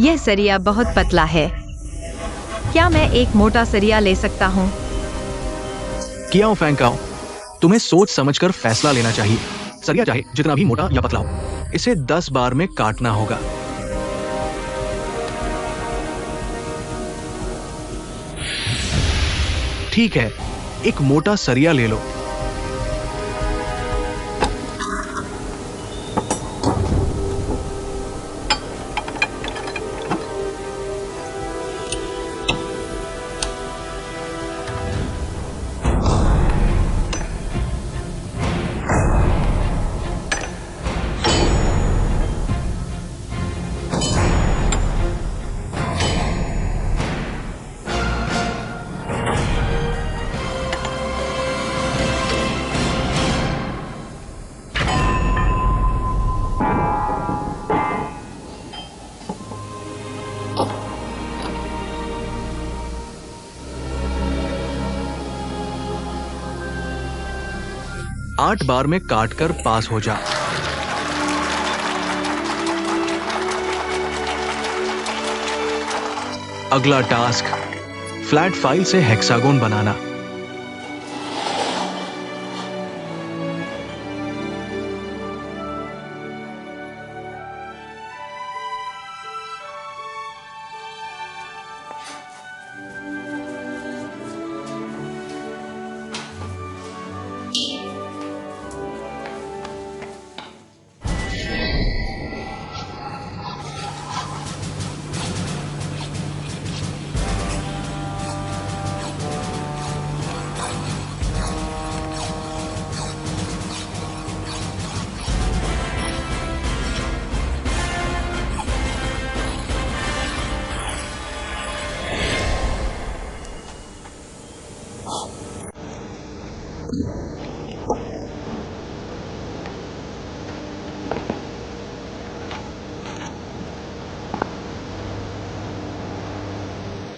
यह सरिया बहुत पतला है। क्या मैं एक मोटा सरिया ले सकता हूँ? कियाओ फैंकाओ, तुम्हें सोच समझकर फैसला लेना चाहिए। सरिया चाहे जितना भी मोटा या पतला हो, इसे 10 बार में काटना होगा। ठीक है, एक मोटा सरिया ले लो। आठ बार में काटकर पास हो जा। अगला टास्क, फ्लैट फाइल से हेक्सागोन बनाना।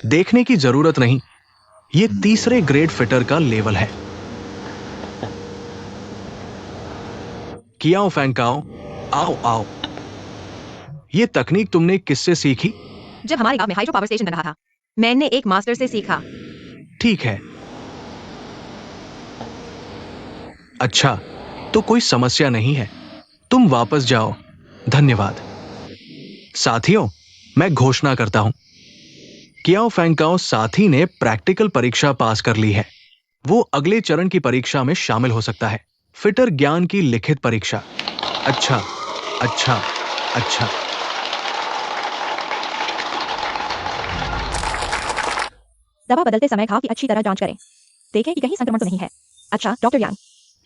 देखने की जरूरत नहीं, ये तीसरे ग्रेड फिटर का लेवल है। कियाओ फैंकाओ, आओ आओ। ये तकनीक तुमने किससे सीखी? जब हमारे गांव में हाइड्रो पावर स्टेशन बन रहा था, मैंने एक मास्टर से सीखा। ठीक है। अच्छा, तो कोई समस्या नहीं है, तुम वापस जाओ। धन्यवाद। साथियों, मैं घोषणा करता हूं, कियाओ फैंकाओ साथी ने प्रैक्टिकल परीक्षा पास कर ली है। वो अगले चरण की परीक्षा में शामिल हो सकता है, फिटर ज्ञान की लिखित परीक्षा। अच्छा, अच्छा, अच्छा। दवा बदलते समय घाव की अच्छी तरह जांच करें। देखें कि कहीं संक्रमण तो नहीं है। अच्छा, डॉक्टर यांग।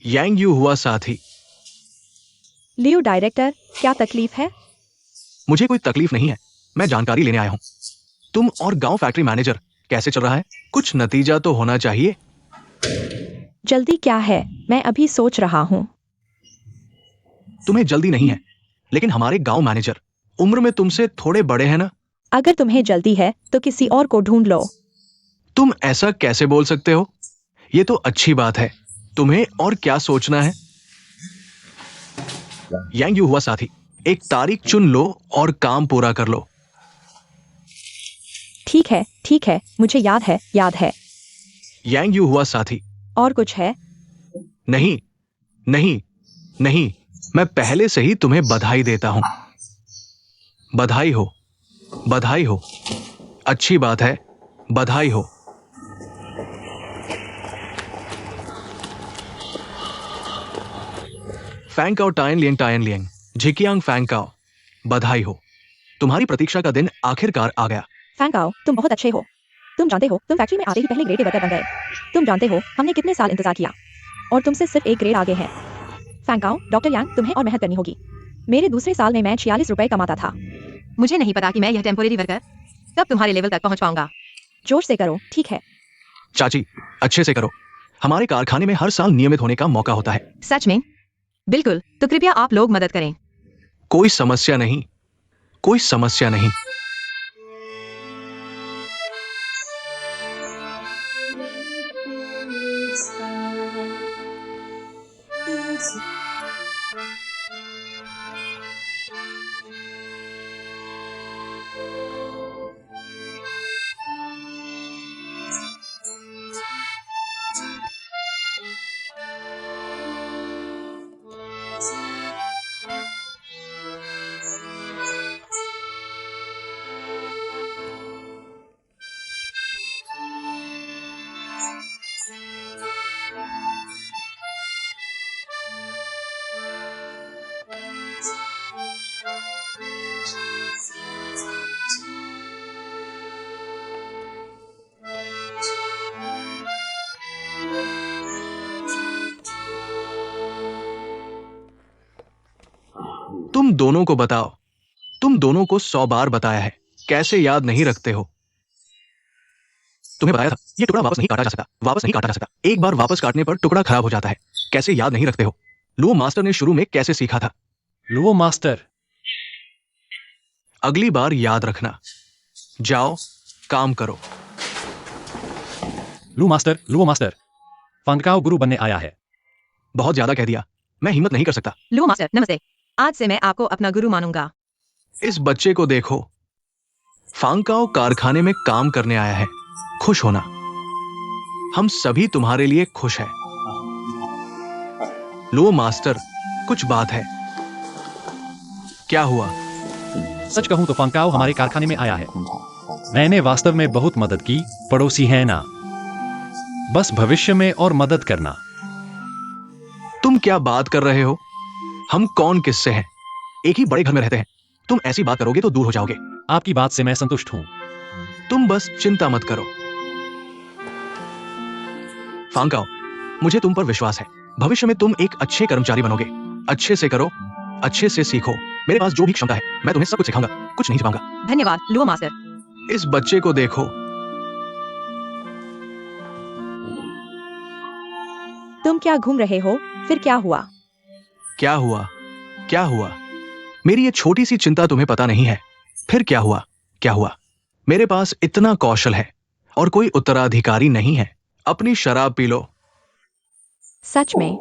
यांग यू हुआ साथी। लियो डायरेक्टर, क्या तकलीफ है? मुझे कोई तकलीफ नहीं है, मैं जानकारी लेने आया हूं। तुम और गांव फैक्ट्री मैनेजर कैसे चल रहा है? कुछ नतीजा तो होना चाहिए। जल्दी क्या है, मैं अभी सोच रहा हूँ। तुम्हें जल्दी नहीं है, लेकिन हमारे गांव मैनेजर उम्र में तुमसे थोड़े बड़े हैं ना। अगर तुम्हें जल्दी है तो किसी और को ढूंढ लो। तुम ऐसा कैसे बोल सकते हो? ये तो अच्छी बात है। तुम्हें और क्या सोचना है? यांग यू हुआ साथी, एक तारीख चुन लो और काम पूरा कर लो। ठीक है, मुझे याद है। यांग यू हुआ साथी। और कुछ है? नहीं, नहीं, नहीं, मैं पहले से ही तुम्हें बधाई देता हूं। बधाई हो, बधाई हो। अच्छी बात है, बधाई हो। फैंकाओ टायन लियंग, झिकियांग फैंकाओ, बधाई हो। तुम्हारी प्रतीक्षा का दिन आखिरकार आ गया। फैंकाओ, तुम बहुत अच्छे हो। तुम जानते हो, तुम फैक्ट्री में आते ही पहले ग्रेड के वर्कर बन गए। तुम जानते हो, हमने कितने साल इंतजार किया और तुमसे सिर्फ एक ग्रेड आगे है। फैंकाओ, डॉक्टर यांग, तुम्हें और मेहनत करनी होगी। मेरे दूसरे साल में मैं 46 रुपए कमाता था। मुझे नहीं पता कि मैं यह टेम्पोरेरी वर्कर कब तुम्हारे लेवल तक पहुंच पाऊंगा। जोश से करो, ठीक है? चाची, अच्छे से करो। हमारे कारखाने में हर साल नियमित होने का मौका होता है। सच में? बिल्कुल, तो कृपया आप लोग मदद करें। कोई समस्या नहीं, कोई समस्या नहीं। तुम दोनों को बताओ, तुम दोनों को 100 बार बताया है, कैसे याद नहीं रखते हो? तुम्हें बताया था ये टुकड़ा वापस नहीं काटा जा सकता, वापस नहीं काटा जा सकता। एक बार वापस काटने पर टुकड़ा खराब हो जाता है। कैसे याद नहीं रखते हो? लुओ मास्टर ने शुरू में कैसे सीखा था? Luo master. अगली बार याद रखना। जाओ, काम करो। लुओ मास्टर, फंकाओ गुरु बनने आया है। बहुत ज्यादा कह दिया, मैं हिम्मत नहीं कर सकता। लुओ मास्टर नमस्ते, आज से मैं आपको अपना गुरु मानूंगा। इस बच्चे को देखो, फांकाओ कारखाने में काम करने आया है। खुश होना, हम सभी तुम्हारे लिए खुश हैं। लो मास्टर, कुछ बात है? क्या हुआ? सच कहूं तो फंकाओ हमारे कारखाने में आया है। मैंने वास्तव में बहुत मदद की, पड़ोसी है ना, बस भविष्य में और मदद करना। तुम क्या बात कर रहे हो? हम कौन किससे हैं? एक ही बड़े घर में रहते हैं। तुम ऐसी बात करोगे तो दूर हो जाओगे। आपकी बात से मैं संतुष्ट हूं। तुम बस चिंता मत करो। फांकाओ, मुझे तुम पर विश्वास है। भविष्य में तुम एक अच्छे कर्मचारी बनोगे। अच्छे से करो, अच्छे से सीखो। मेरे पास जो भी क्षमता है मैं तुम्हें सब कुछ सिखाऊंगा, कुछ नहीं छिपाऊंगा। धन्यवाद लुओ मास्टर। इस बच्चे को देखो। तुम क्या घूम रहे हो? फिर क्या हुआ? क्या हुआ? क्या हुआ? मेरी ये छोटी सी चिंता तुम्हें पता नहीं है। फिर क्या हुआ? क्या हुआ? मेरे पास इतना कौशल है और कोई उत्तराधिकारी नहीं है। अपनी शराब पी लो। सच में?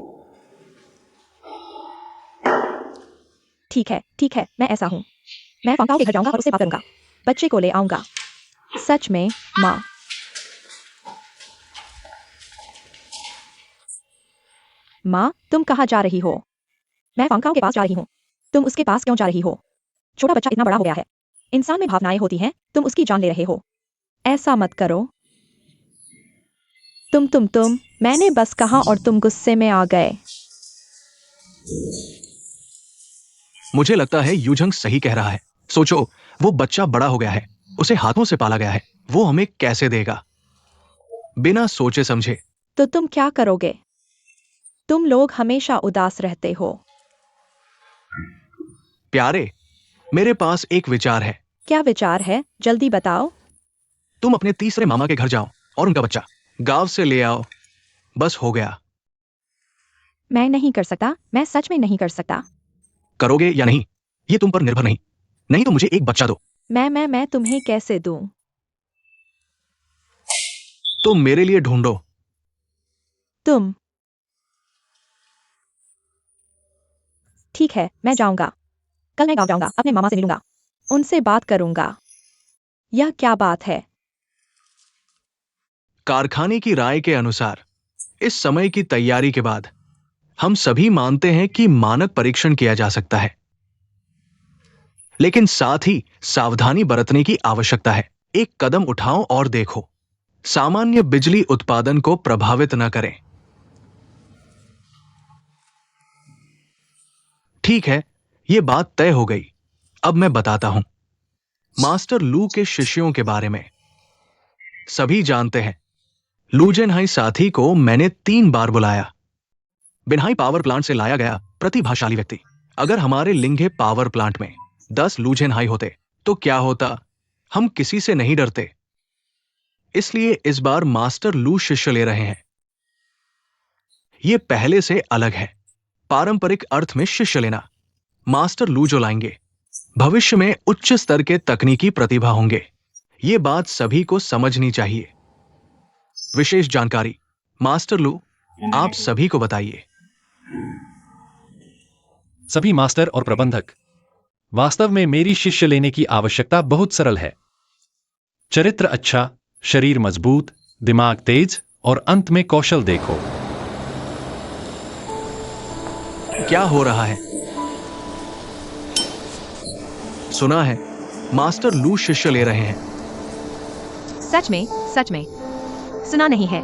ठीक है, मैं ऐसा हूं। मैं फंकाओ के घर जाऊंगा और उससे बात करूंगा। बच्चे को ले आऊंगा। सच में, माँ? माँ, तुम कहाँ जा रही हो? मैं फंकाओ के पास जा रही हूँ। तुम उसके पास क्यों जा रही हो? छोटा बच्चा इतना बड़ा हो गया है। इंसान में भावनाएं होती हैं, तुम उसकी जान ले रहे हो। ऐसा मत करो। तुम मैंने बस कहा और तुम गुस्से में आ गए। मुझे लगता है यूझंग सही कह रहा है। सोचो, वो बच्चा बड़ा हो गया है, उसे हाथों से पाला गया है, वो हमें कैसे देगा? बिना सोचे समझे। तो तुम क्या करोगे? तुम लोग हमेशा उदास रहते हो। प्यारे, मेरे पास एक विचार है। क्या विचार है? जल्दी बताओ। तुम अपने तीसरे मामा के घर जाओ और उनका बच्चा गांव से ले आओ। बस हो गया। मैं नहीं कर सकता, मैं सच में नहीं कर सकता। करोगे या नहीं, ये तुम पर निर्भर नहीं। नहीं तो मुझे एक बच्चा दो। मैं तुम्हें कैसे दूं? तुम मेरे लिए ढूंढो। तुम? ठीक है, मैं जाऊंगा। कल मैं गांव जाऊंगा, अपने मामा से मिलूंगा, उनसे बात करूंगा। यह क्या बात है? कारखाने की राय के अनुसार इस समय की तैयारी के बाद हम सभी मानते हैं कि मानक परीक्षण किया जा सकता है, लेकिन साथ ही सावधानी बरतने की आवश्यकता है। एक कदम उठाओ और देखो, सामान्य बिजली उत्पादन को प्रभावित न करें। ठीक है, यह बात तय हो गई। अब मैं बताता हूं मास्टर लू के शिष्यों के बारे में। सभी जानते हैं, लूजेनहाई साथी को मैंने 3 बार बुलाया। बिनहाई पावर प्लांट से लाया गया प्रतिभाशाली व्यक्ति। अगर हमारे लिंगे पावर प्लांट में 10 लूजेनहाई होते तो क्या होता? हम किसी से नहीं डरते। इसलिए इस बार मास्टर लू शिष्य ले रहे हैं। यह पहले से अलग है। पारंपरिक अर्थ में शिष्य लेना। मास्टर लू जो लाएंगे, भविष्य में उच्च स्तर के तकनीकी प्रतिभा होंगे। यह बात सभी को समझनी चाहिए। विशेष जानकारी मास्टर लू, आप सभी को बताइए। सभी मास्टर और प्रबंधक, वास्तव में मेरी शिष्य लेने की आवश्यकता बहुत सरल है। चरित्र अच्छा, शरीर मजबूत, दिमाग तेज और अंत में कौशल देखो। क्या हो रहा है? सुना है मास्टर लू शिष्य ले रहे हैं। सच में? सुना नहीं है।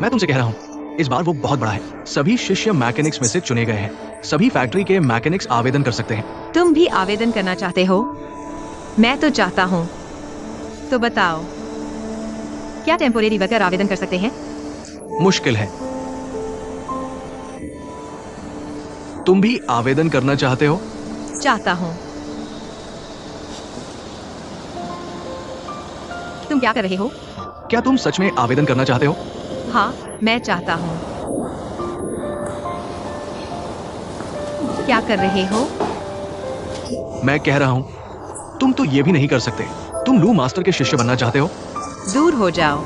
मैं तुमसे कह रहा हूं, इस बार वो बहुत बड़ा है। सभी शिष्य मैकेनिक्स में से चुने गए हैं। सभी फैक्ट्री के मैकेनिक्स आवेदन कर सकते हैं। तुम भी आवेदन करना चाहते हो? मैं तो चाहता हूं। तो बताओ, क्या टेम्पोरेरी वर्कर आवेदन कर सकते हैं? मुश्किल है। तुम भी आवेदन करना चाहते हो? चाहता हूँ। तुम क्या कर रहे हो? क्या तुम सच में आवेदन करना चाहते हो? हाँ, मैं चाहता हूँ। क्या कर रहे हो? मैं कह रहा हूं तुम तो ये भी नहीं कर सकते। तुम लू मास्टर के शिष्य बनना चाहते हो? दूर हो जाओ।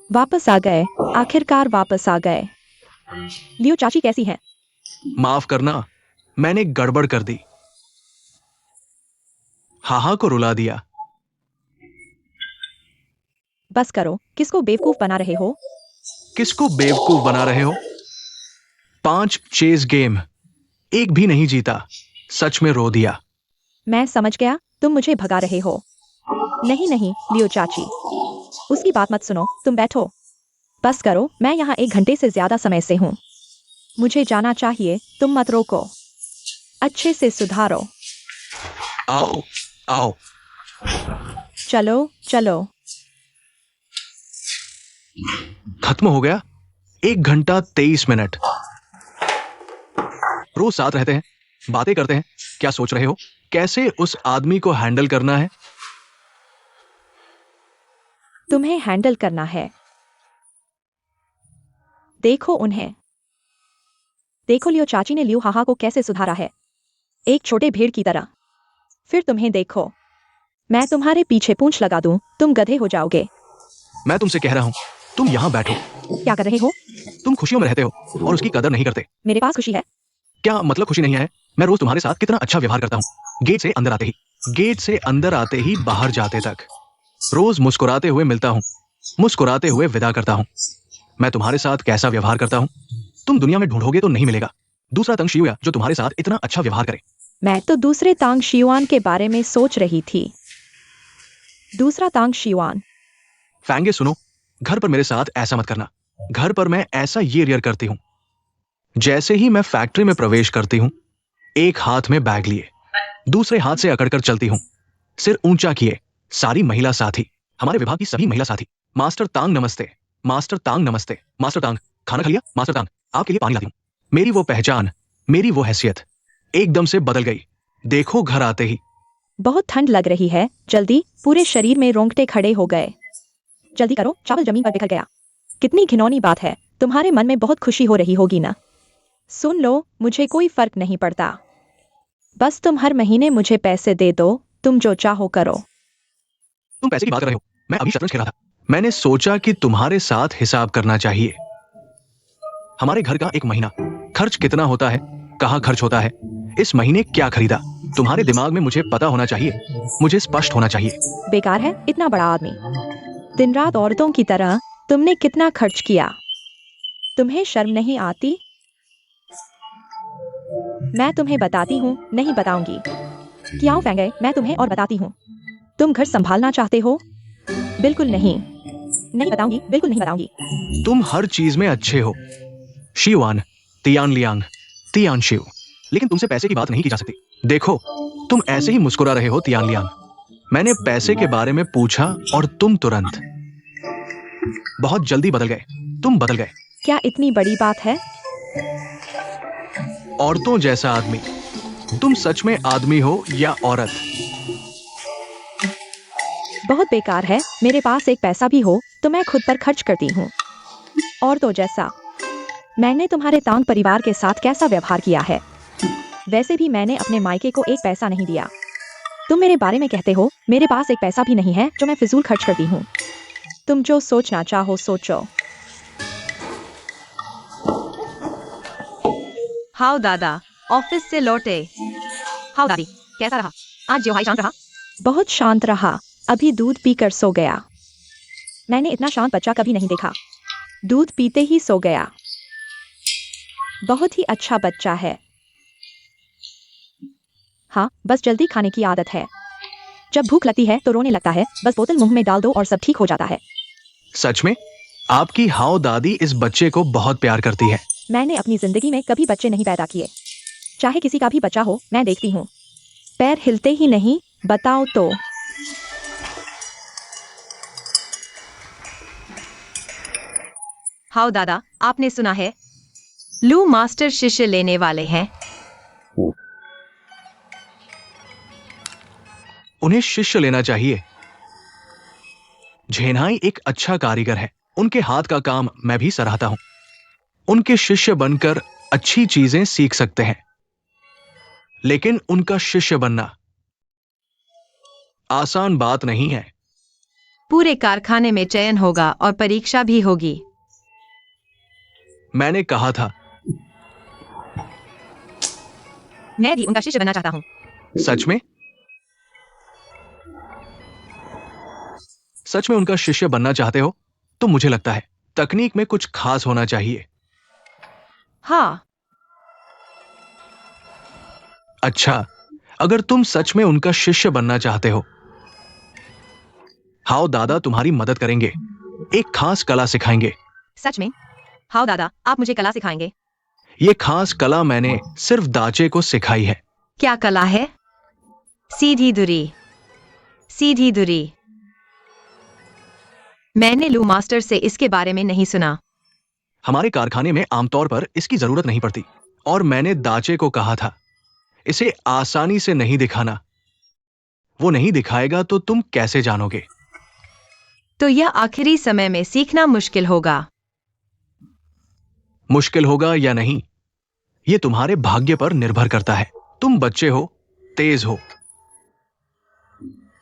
वापस आ गए। आखिरकार वापस आ गए। लियो चाची कैसी हैं? माफ करना, मैंने गड़बड़ कर दी। हाहा को रुला दिया। बस करो, किसको बेवकूफ बना रहे हो? किसको बेवकूफ बना रहे हो? 5 चेस गेम, एक भी नहीं जीता। सच में रो दिया। मैं समझ गया, तुम मुझे भगा रहे हो। नहीं नहीं, लियो चाची, उसकी बात मत सुनो, तुम बैठो। बस करो, मैं यहाँ 1 घंटे से ज्यादा समय से हूँ। मुझे जाना चाहिए, तुम मत रोको। अच्छे से सुधारो। आओ आओ। चलो चलो। खत्म हो गया। 1 घंटा 23 मिनट। रोज साथ रहते हैं, बातें करते हैं। क्या सोच रहे हो कैसे उस आदमी को हैंडल करना है? तुम्हें हैंडल करना है। देखो उन्हें। देखो लियो चाची ने लियो हाहा को कैसे सुधारा है, एक छोटे भेड़ की तरह। फिर तुम्हें देखो, मैं तुम्हारे पीछे पूंछ लगा दूं, तुम गधे हो जाओगे। मैं तुमसे कह रहा हूं तुम यहां बैठो। क्या कर रहे हो? तुम खुशियों में रहते हो और उसकी कदर नहीं करते। मेरे पास खुशी है। क्या मतलब खुशी नहीं है? मैं रोज तुम्हारे साथ कितना अच्छा व्यवहार करता हूँ। गेट से अंदर आते ही बाहर जाते तक रोज मुस्कुराते हुए मिलता हूँ, मुस्कुराते हुए विदा करता हूँ। मैं तुम्हारे साथ कैसा व्यवहार करता हूँ तुम दुनिया में ढूंढोगे तो नहीं मिलेगा। दूसरा तंग शियुया जो तुम्हारे साथ इतना अच्छा व्यवहार करे। मैं तो दूसरे तांग शियुआन के बारे में सोच रही थी। दूसरा तांग शियुआन। फैंगे सुनो, घर पर मेरे साथ ऐसा मत करना। घर पर मैं ऐसा ये रियर करती हूँ। जैसे ही मैं फैक्ट्री में प्रवेश करती हूँ, एक हाथ में बैग लिए, दूसरे हाथ से अकड़कर चलती हूँ, सिर ऊंचा किए। सारी महिला साथी, हमारे विभाग की सभी महिला साथी, मास्टर तांग नमस्ते, मास्टर तांग नमस्ते, मास्टर तांग खाना खा लिया, मास्टर तांग आपके लिए पानी लाती हूँ। मेरी वो पहचान, मेरी वो हैसियत एकदम से बदल गई। देखो घर आते ही। बहुत ठंड लग रही है, जल्दी। पूरे शरीर में रोंगटे खड़े हो गए। जल्दी करो, चावल जमीन पर बिखर गया। कितनी घिनौनी बात है। तुम्हारे मन में बहुत खुशी हो रही होगी ना? सुन लो, मुझे कोई फर्क नहीं पड़ता। बस तुम हर महीने मुझे पैसे दे दो, तुम जो चाहो करो। तुम पैसे की बात कर रहे हो? मैं अभी शतरंज खेला था। मैंने सोचा कि तुम्हारे साथ हिसाब करना चाहिए। हमारे घर का 1 महीना खर्च कितना होता है, कहाँ खर्च होता है, इस महीने क्या खरीदा। तुम्हारे दिमाग में मुझे पता होना चाहिए, मुझे स्पष्ट होना चाहिए। बेकार है, इतना बड़ा आदमी। दिन रात औरतों की तरह तुमने कितना खर्च किया? तुम्हें शर्म नहीं आती? मैं तुम्हें बताती हूँ, नहीं बताऊंगी। क्या फैंगे, मैं तुम्हें और बताती हूँ। तुम घर संभालना चाहते हो? बिल्कुल नहीं। नहीं बताऊंगी, बिल्कुल नहीं बताऊंगी। तुम हर चीज में अच्छे हो, Shivan, Tian Liang, Tian Shiv, लेकिन तुमसे पैसे की बात नहीं की जा सकती। देखो तुम ऐसे ही मुस्कुरा रहे हो तियान लियांग। मैंने पैसे के बारे में पूछा और तुम तुरंत बहुत जल्दी बदल गए। तुम बदल गए। क्या इतनी बड़ी बात है? औरतों जैसा आदमी। तुम सच में आदमी हो या औरत? बहुत बेकार है। मेरे पास एक पैसा भी हो तो मैं खुद पर खर्च करती हूँ। औरतों जैसा। मैंने तुम्हारे तांग परिवार के साथ कैसा व्यवहार किया है? वैसे भी मैंने अपने मायके को 1 पैसा नहीं दिया। तुम मेरे बारे में कहते हो मेरे पास 1 पैसा भी नहीं है जो मैं फिजूल खर्च करती हूँ। तुम जो सोचना चाहो सोचो। हाउ दादा, ऑफिस से लौटे। हाउ दादी, कैसा रहा आज? जो हाई शांत रहा। बहुत शांत रहा। अभी दूध पीकर सो गया। मैंने इतना शांत बच्चा कभी नहीं देखा। दूध पीते ही सो गया। बहुत ही अच्छा बच्चा है। हाँ, बस जल्दी खाने की आदत है। जब भूख लगती है तो रोने लगता है। बस बोतल मुंह में डाल दो और सब ठीक हो जाता है। सच में आपकी हाउ दादी इस बच्चे को बहुत प्यार करती है। मैंने अपनी जिंदगी में कभी बच्चे नहीं पैदा किए। चाहे किसी का भी बच्चा हो, मैं देखती हूँ पैर हिलते ही नहीं। बताओ तो। हाउ दादा, आपने सुना है लू मास्टर शिष्य लेने वाले हैं। उन्हें शिष्य लेना चाहिए। झेनाई एक अच्छा कारीगर है, उनके हाथ का काम मैं भी सराहता हूं। उनके शिष्य बनकर अच्छी चीजें सीख सकते हैं, लेकिन उनका शिष्य बनना आसान बात नहीं है। पूरे कारखाने में चयन होगा और परीक्षा भी होगी। मैंने कहा था। मैं भी उनका शिष्य बनना चाहता हूँ। सच में? सच में उनका शिष्य बनना चाहते हो? तो मुझे लगता है तकनीक में कुछ खास होना चाहिए। हाँ, अच्छा, अगर तुम सच में उनका शिष्य बनना चाहते हो, हाओ दादा तुम्हारी मदद करेंगे, एक खास कला सिखाएंगे। सच में? हाउ दादा, आप मुझे कला सिखाएंगे? ये खास कला मैंने सिर्फ दाचे को सिखाई है। क्या कला है? सीधी दूरी। सीधी दूरी। मैंने लू मास्टर से इसके बारे में नहीं सुना। हमारे कारखाने में आमतौर पर इसकी जरूरत नहीं पड़ती, और मैंने दाचे को कहा था इसे आसानी से नहीं दिखाना। वो नहीं दिखाएगा तो तुम कैसे जानोगे? तो यह आखिरी समय में सीखना मुश्किल होगा। मुश्किल होगा या नहीं, ये तुम्हारे भाग्य पर निर्भर करता है। तुम बच्चे हो, तेज हो,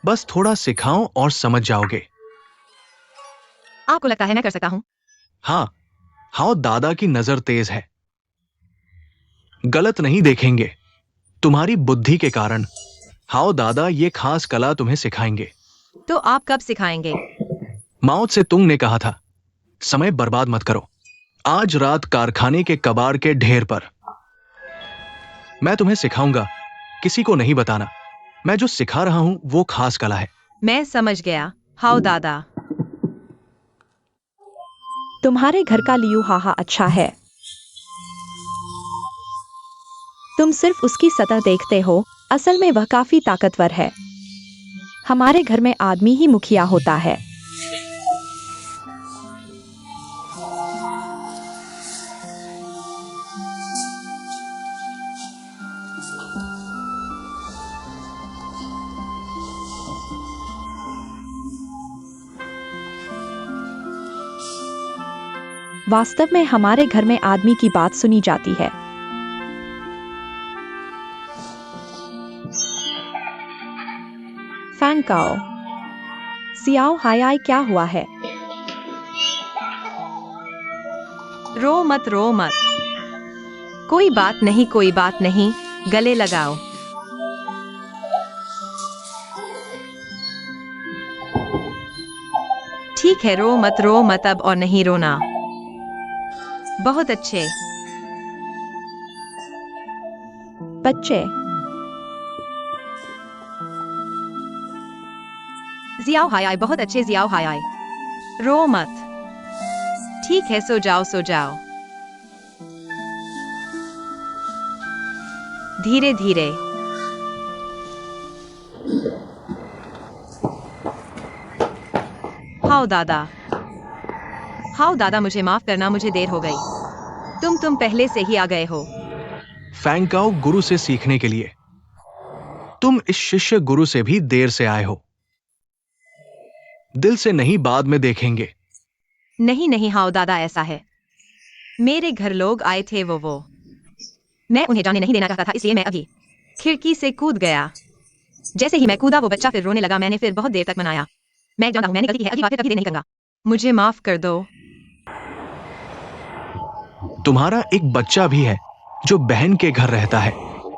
बस थोड़ा सिखाओ और समझ जाओगे। आपको लगता है मैं कर सकता हूँ? हाँ, हाओ दादा की नजर तेज है, गलत नहीं देखेंगे। तुम्हारी बुद्धि के कारण हाओ दादा ये खास कला तुम्हें सिखाएंगे। तो आप कब सिखाएंगे? माओ से तुंग ने कहा था, समय बर्बाद मत करो। आज रात कारखाने के कबाड़ के ढेर पर मैं तुम्हें सिखाऊंगा, किसी को नहीं बताना। मैं जो सिखा रहा हूं वो खास कला है। मैं समझ गया, हाउ दादा। तुम्हारे घर का लियू हाहा अच्छा है। तुम सिर्फ उसकी सतह देखते हो, असल में वह काफी ताकतवर है। हमारे घर में आदमी ही मुखिया होता है। वास्तव में हमारे घर में आदमी की बात सुनी जाती है। फैंकाओ, सियाओ हाय, क्या हुआ है? रो मत, रो मत। कोई बात नहीं, कोई बात नहीं, गले लगाओ। ठीक है, रो मत अब और नहीं रोना। बहुत अच्छे बच्चे। जियाओ हाय, बहुत अच्छे जियाओ हाय। रो मत। ठीक है, सो जाओ, सो जाओ। धीरे धीरे। हाउ दादा। हाउ दादा, मुझे माफ करना, मुझे देर हो गई। तुम पहले से ही आ गए हो। फैंकाओ गुरु से सीखने के लिए। तुम इस शिष्य गुरु से भी देर से आए हो। दिल से नहीं, बाद में देखेंगे। नहीं नहीं हाउ दादा, ऐसा है। मेरे घर लोग आए थे, वो मैं उन्हें जाने नहीं देना चाहता था, इसलिए मैं अभी खिड़की से कूद गया। जैसे ही मैं कूदा वो बच्चा फिर रोने लगा। मैंने फिर बहुत देर तक मनाया। मैं जानता हूँ मैंने गलती की है, अगली बार फिर कभी देर नहीं करूंगा। मुझे माफ कर दो। तुम्हारा एक बच्चा भी है जो बहन के घर रहता है।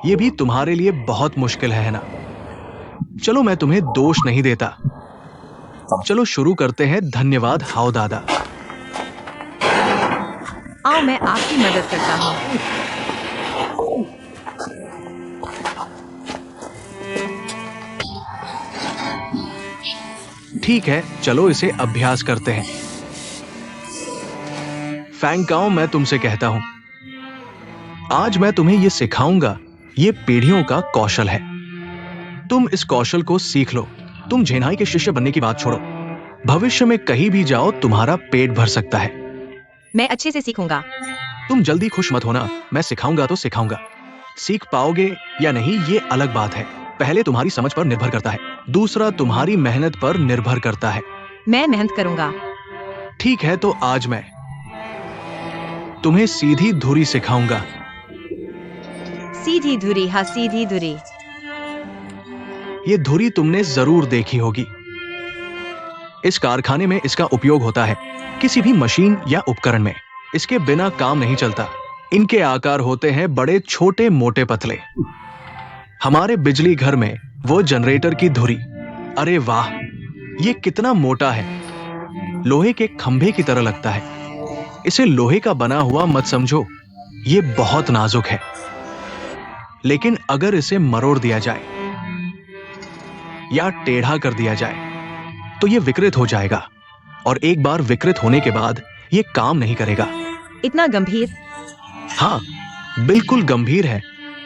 यह भी तुम्हारे लिए बहुत मुश्किल है ना? चलो, मैं तुम्हें दोष नहीं देता। चलो शुरू करते हैं। धन्यवाद हाओ दादा। आओ, मैं आपकी मदद करता हूँ। ठीक है, चलो इसे अभ्यास करते हैं। फैंकाओ, मैं तुमसे कहता हूं, आज मैं तुम्हें यह सिखाऊंगा। यह पीढ़ियों का कौशल है। तुम इस कौशल को सीख लो। तुम झेनाई के शिष्य बनने की बात छोड़ो। भविष्य में कहीं भी जाओ, तुम्हारा पेट भर सकता है। मैं अच्छे से सीखूंगा। तुम जल्दी खुश मत होना, मैं सिखाऊंगा तो सिखाऊंगा। सीख पाओगे या नहीं ये अलग बात है। पहले तुम्हारी समझ पर निर्भर करता है, दूसरा तुम्हारी मेहनत पर निर्भर करता है। मैं मेहनत करूंगा। ठीक है, तो आज मैं तुम्हें सीधी धुरी सिखाऊंगा। सीधी धुरी, हाँ सीधी धुरी। ये धुरी तुमने जरूर देखी होगी। इस कारखाने में इसका उपयोग होता है, किसी भी मशीन या उपकरण में। इसके बिना काम नहीं चलता। इनके आकार होते हैं बड़े, छोटे, मोटे, पतले। हमारे बिजली घर में वो जनरेटर की धुरी, अरे वाह, ये कितना मोटा है, लोहे के खंभे की तरह लगता है। इसे लोहे का बना हुआ मत समझो, ये बहुत नाजुक है। लेकिन अगर इसे मरोड़ दिया जाए या टेढ़ा कर दिया जाए तो ये विकृत हो जाएगा, और एक बार विकृत होने के बाद ये काम नहीं करेगा। इतना गंभीर? हाँ, बिल्कुल गंभीर है।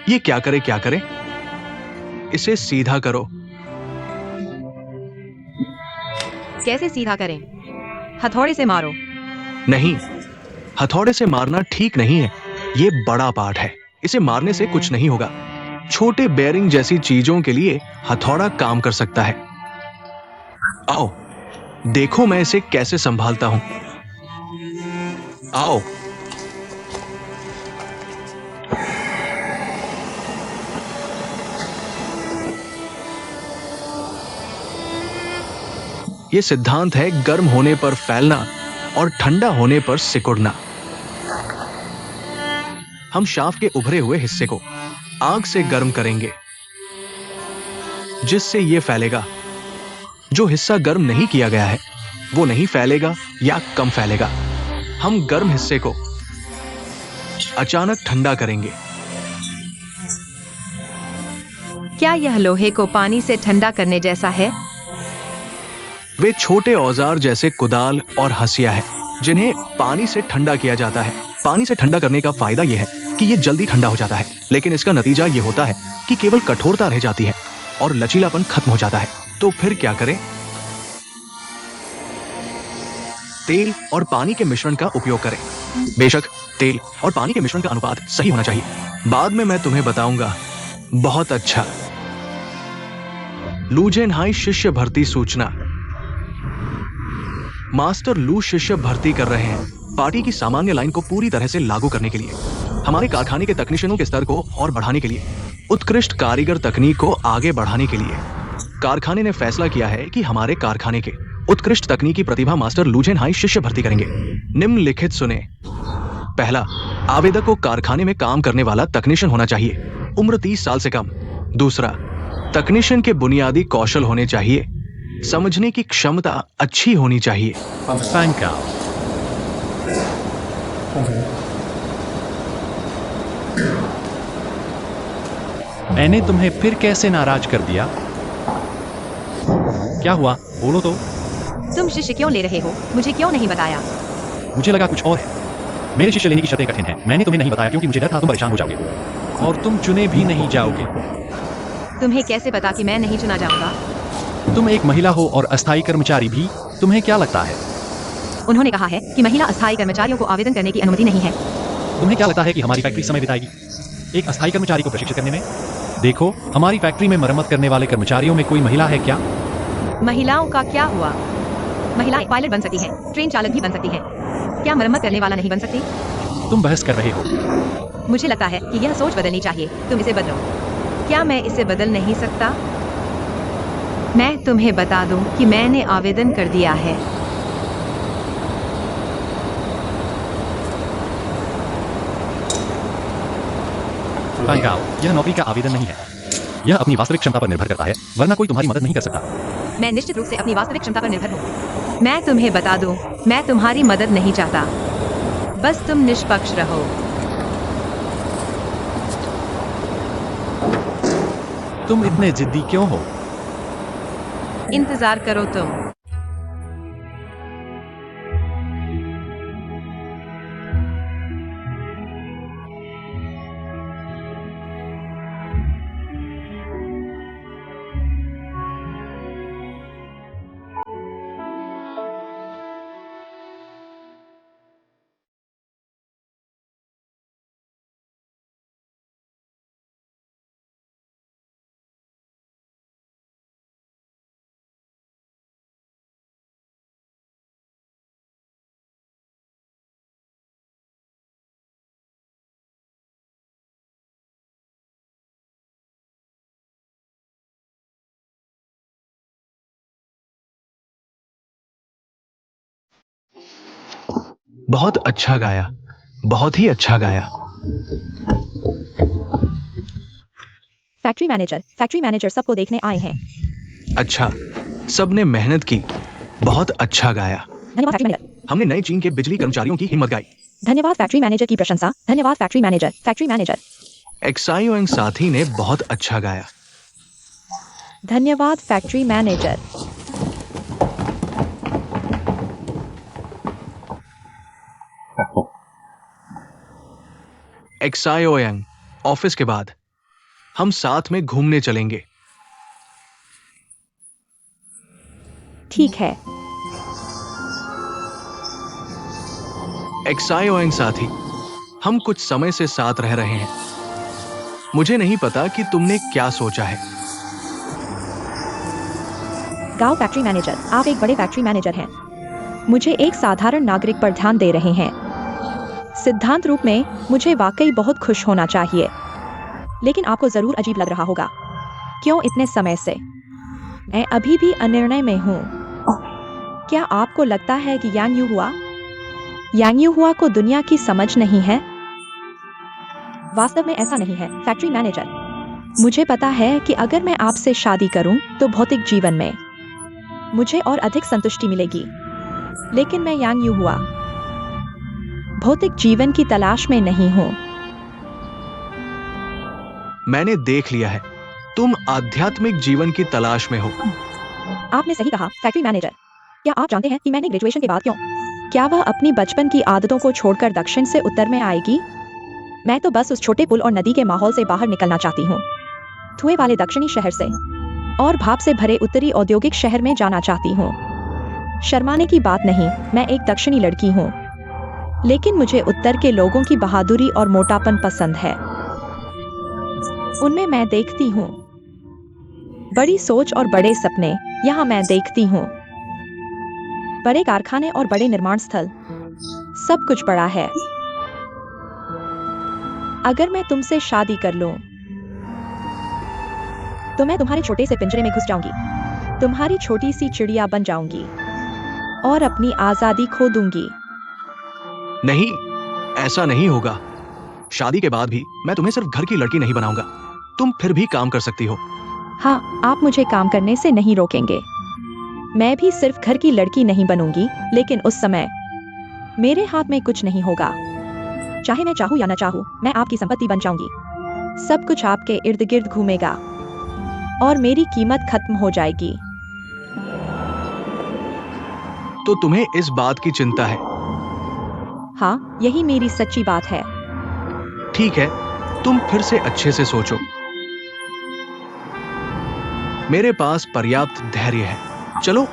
ये क्या करे, क्या करे? इसे सीधा करो। कैसे सीधा करें? हथौड़े से मारो। नहीं, हथौड़े से मारना ठीक नहीं है। ये बड़ा पार्ट है, इसे मारने से कुछ नहीं होगा। छोटे बेयरिंग जैसी चीजों के लिए हथौड़ा काम कर सकता है। आओ, देखो मैं इसे कैसे संभालता हूं। आओ। यह सिद्धांत है गर्म होने पर फैलना और ठंडा होने पर सिकुड़ना। हम शाफ्ट के उभरे हुए हिस्से को आग से गर्म करेंगे, जिससे यह फैलेगा। जो हिस्सा गर्म नहीं किया गया है वो नहीं फैलेगा या कम फैलेगा। हम गर्म हिस्से को अचानक ठंडा करेंगे। क्या यह लोहे को पानी से ठंडा करने जैसा है? वे छोटे औजार जैसे कुदाल और हंसिया है जिन्हें पानी से ठंडा किया जाता है। पानी से ठंडा करने का फायदा यह है कि यह जल्दी ठंडा हो जाता है, लेकिन इसका नतीजा यह होता है कि केवल कठोरता रह जाती है और लचीलापन खत्म हो जाता है। तो फिर क्या करें? तेल और पानी के मिश्रण का उपयोग करें। बेशक तेल और पानी के मिश्रण का अनुपात सही होना चाहिए, बाद में मैं तुम्हें बताऊंगा। बहुत अच्छा। लू जेनहाई शिष्य भर्ती सूचना। मास्टर लू शिष्य भर्ती कर रहे हैं पार्टी की सामान्य लाइन को पूरी तरह से लागू करने के लिए, हमारे कारखाने के तकनीशियनों के स्तर को और बढ़ाने के लिए, उत्कृष्ट कारीगर तकनीक को आगे बढ़ाने के लिए। कारखाने ने फैसला किया है कि हमारे कारखाने के उत्कृष्ट तकनीकी प्रतिभा मास्टर लू जेनहाई शिष्य भर्ती करेंगे। निम्नलिखित सुने। पहला, आवेदक को कारखाने में काम करने वाला तकनीशियन होना चाहिए, उम्र 30 साल से कम। दूसरा, तकनीशियन के बुनियादी कौशल होने चाहिए, समझने की क्षमता अच्छी होनी चाहिए। फैंकाओ, मैंने तुम्हें फिर कैसे नाराज कर दिया? क्या हुआ, बोलो तो। तुम शिष्य क्यों ले रहे हो? मुझे क्यों नहीं बताया? मुझे लगा कुछ और है। मेरे शिष्य लेने की शर्तें कठिन हैं। मैंने तुम्हें नहीं बताया क्योंकि मुझे डर था तुम परेशान हो जाओगे और तुम चुने भी नहीं जाओगे। तुम्हें कैसे पता कि मैं नहीं चुना जाऊंगा? तुम एक महिला हो और अस्थायी कर्मचारी भी। तुम्हें क्या लगता है? उन्होंने कहा है कि महिला अस्थायी कर्मचारियों को आवेदन करने की अनुमति नहीं है। तुम्हें क्या लगता है कि हमारी फैक्ट्री समय बिताएगी एक अस्थायी कर्मचारी को प्रशिक्षित करने में? देखो, हमारी फैक्ट्री में मरम्मत करने वाले कर्मचारियों में कोई महिला है क्या? महिलाओं का क्या हुआ? महिलाएं पायलट बन सकती हैं, ट्रेन चालक भी बन सकती हैं। क्या मरम्मत करने वाला नहीं बन सकती? तुम बहस कर रहे हो। मुझे लगता है कि यह सोच बदलनी चाहिए। तुम इसे बदलो। क्या मैं इसे बदल नहीं सकता? मैं तुम्हें बता दूं कि मैंने आवेदन कर दिया है। फैंकाओ, यह नौकरी का आवेदन नहीं है। यह अपनी वास्तविक क्षमता पर निर्भर करता है, वरना कोई तुम्हारी मदद नहीं कर सकता। मैं निश्चित रूप से अपनी वास्तविक क्षमता पर निर्भर हूँ। मैं तुम्हें बता दूं, मैं तुम्हारी मदद नहीं चाहता। बस तुम निष्पक्ष रहो। तुम इतने जिद्दी क्यों हो? इंतजार करो तुम। बहुत अच्छा गाया, बहुत ही अच्छा गाया। फैक्ट्री मैनेजर सबको देखने आए हैं। अच्छा, सबने मेहनत की, बहुत अच्छा गाया। धन्यवाद फैक्ट्री मैनेजर। हमने नए चीन के बिजली कर्मचारियों की हिम्मत गाई। धन्यवाद फैक्ट्री मैनेजर की प्रशंसा। धन्यवाद फैक्ट्री मैनेजर। Factory manager. एक्साइओ साथी ने बहुत अच्छा गाया। धन्यवाद फैक्ट्री मैनेजर। एक्साइओ ऑफिस के बाद हम साथ में घूमने चलेंगे। ठीक है। एक्साइओ साथी, हम कुछ समय से साथ रह रहे हैं। मुझे नहीं पता कि तुमने क्या सोचा है। गांव फैक्ट्री मैनेजर, आप एक बड़े फैक्ट्री मैनेजर हैं। मुझे एक साधारण नागरिक पर ध्यान दे रहे हैं। सिद्धांत रूप में मुझे वाकई बहुत खुश होना चाहिए, लेकिन आपको जरूर अजीब लग रहा होगा। क्यों इतने समय से? मैं अभी भी अनिर्णय में हूँ। क्या आपको लगता है कि यांग यू हुआ को दुनिया की समझ नहीं है? वास्तव में ऐसा नहीं है फैक्ट्री मैनेजर। मुझे पता है कि अगर मैं आपसे शादी करूं तो भौतिक जीवन में मुझे और अधिक संतुष्टि मिलेगी, लेकिन मैं यांग यू हुआ भौतिक जीवन की तलाश में नहीं हूं। मैंने देख लिया है, तुम आध्यात्मिक जीवन की तलाश में हो। आपने सही कहा फैक्ट्री मैनेजर। क्या आप जानते हैं कि मैंने ग्रेजुएशन के बाद क्यों? क्या वह अपनी बचपन की आदतों को छोड़कर दक्षिण से उत्तर में आएगी? मैं तो बस उस छोटे पुल और नदी के माहौल से बाहर निकलना चाहती हूँ, धुएं वाले दक्षिणी शहर से और भाप से भरे उत्तरी औद्योगिक शहर में जाना चाहती हूँ। शर्माने की बात नहीं, मैं एक दक्षिणी लड़की हूँ, लेकिन मुझे उत्तर के लोगों की बहादुरी और मोटापन पसंद है। उनमें मैं देखती हूँ बड़ी सोच और बड़े सपने। यहाँ मैं देखती हूँ बड़े कारखाने और बड़े निर्माण स्थल, सब कुछ बड़ा है। अगर मैं तुमसे शादी कर लूं तो मैं तुम्हारे छोटे से पिंजरे में घुस जाऊंगी, तुम्हारी छोटी सी चिड़िया बन जाऊंगी और अपनी आजादी खो दूंगी। नहीं, ऐसा नहीं होगा। शादी के बाद भी मैं तुम्हें सिर्फ घर की लड़की नहीं बनाऊंगा। तुम फिर भी काम कर सकती हो। हाँ, आप मुझे काम करने से नहीं रोकेंगे। मैं भी सिर्फ घर की लड़की नहीं बनूंगी, लेकिन उस समय मेरे हाथ में कुछ नहीं होगा। चाहे मैं चाहूं या न चाहूं, मैं आपकी संपत्ति बन जाऊंगी। सब कुछ आपके इर्द गिर्द घूमेगा और मेरी कीमत खत्म हो जाएगी। तो तुम्हें इस बात की चिंता है? हाँ, यही मेरी सच्ची बात है। ठीक है, तुम फिर से अच्छे से सोचो। मेरे पास पर्याप्त धैर्य है। चलो।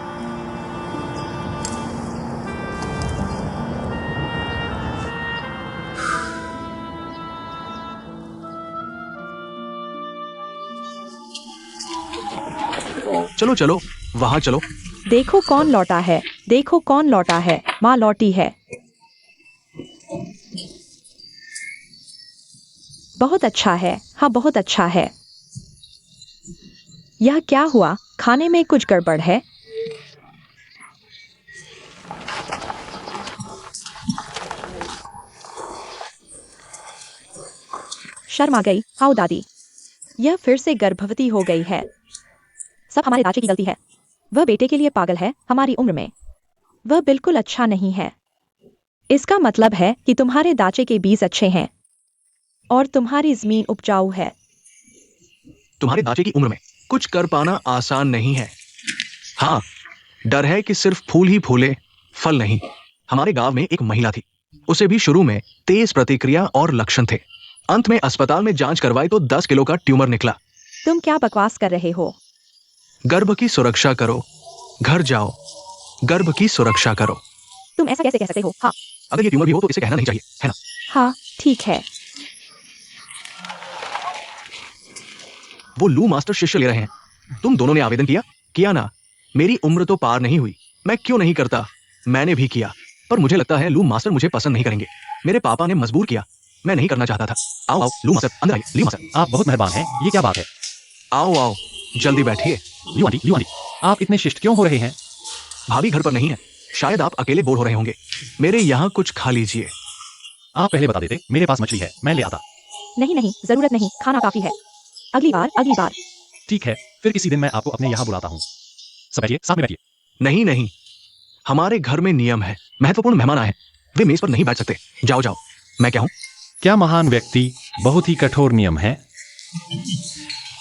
चलो चलो, वहां चलो। देखो कौन लौटा है, देखो कौन लौटा है। माँ लौटी है। बहुत अच्छा है। हाँ, बहुत अच्छा है। यह क्या हुआ? खाने में कुछ गड़बड़ है। शर्म आ गई। आओ दादी, यह फिर से गर्भवती हो गई है। सब हमारे दाचे की गलती है। वह बेटे के लिए पागल है हमारी उम्र में। वह बिल्कुल अच्छा नहीं है। इसका मतलब है कि तुम्हारे दाचे के बीज अच्छे हैं और तुम्हारी जमीन उपजाऊ है। तुम्हारे दाचे की उम्र में कुछ कर पाना आसान नहीं है। हाँ, डर है कि सिर्फ फूल ही फूले, फल नहीं। हमारे गांव में एक महिला थी। उसे भी शुरू में तेज प्रतिक्रिया और लक्षण थे। अंत में अस्पताल में जांच करवाई तो 10 किलो का ट्यूमर निकला। तुम क्या बकवास कर रहे हो? गर्भ की सुरक्षा करो। घर जाओ, गर्भ की सुरक्षा करो। तुम ऐसा कैसे कह सकते हो? हाँ, अगर ये ट्यूमर भी हो तो इसे कहना नहीं चाहिए, है ना? हाँ, ठीक है। वो लू मास्टर शिष्य ले रहे हैं। तुम दोनों ने आवेदन किया ना? मेरी उम्र तो पार नहीं हुई। मैं क्यों नहीं करता? मैंने भी किया, पर मुझे लगता है लू मास्टर मुझे पसंद नहीं करेंगे। मेरे पापा ने मजबूर किया। मैं नहीं करना चाहता था। आओ आओ लू मास्टर, अंदर आइए। लू मास्टर, आप बहुत मेहरबान हैं। ये क्या बात है? आओ आओ, जल्दी बैठिए। लू आंटी, आप इतने शिष्ट क्यों हो रहे हैं? भाभी घर पर नहीं है, शायद आप अकेले बोर हो रहे होंगे। मेरे यहाँ कुछ खा लीजिए। आप पहले बता देते, मेरे पास मछली है, मैं ले आता। नहीं नहीं, जरूरत नहीं, खाना काफी है। अगली बार, अगली बार। ठीक है, फिर किसी दिन मैं आपको अपने यहाँ बुलाता हूँ। सब बैठिए, साथ में बैठिए। नहीं नहीं, हमारे घर में नियम है, महत्वपूर्ण मेहमान आए हैं, वे मेज पर नहीं बैठ सकते। जाओ जाओ। मैं क्या हूँ? क्या महान व्यक्ति, बहुत ही कठोर नियम है।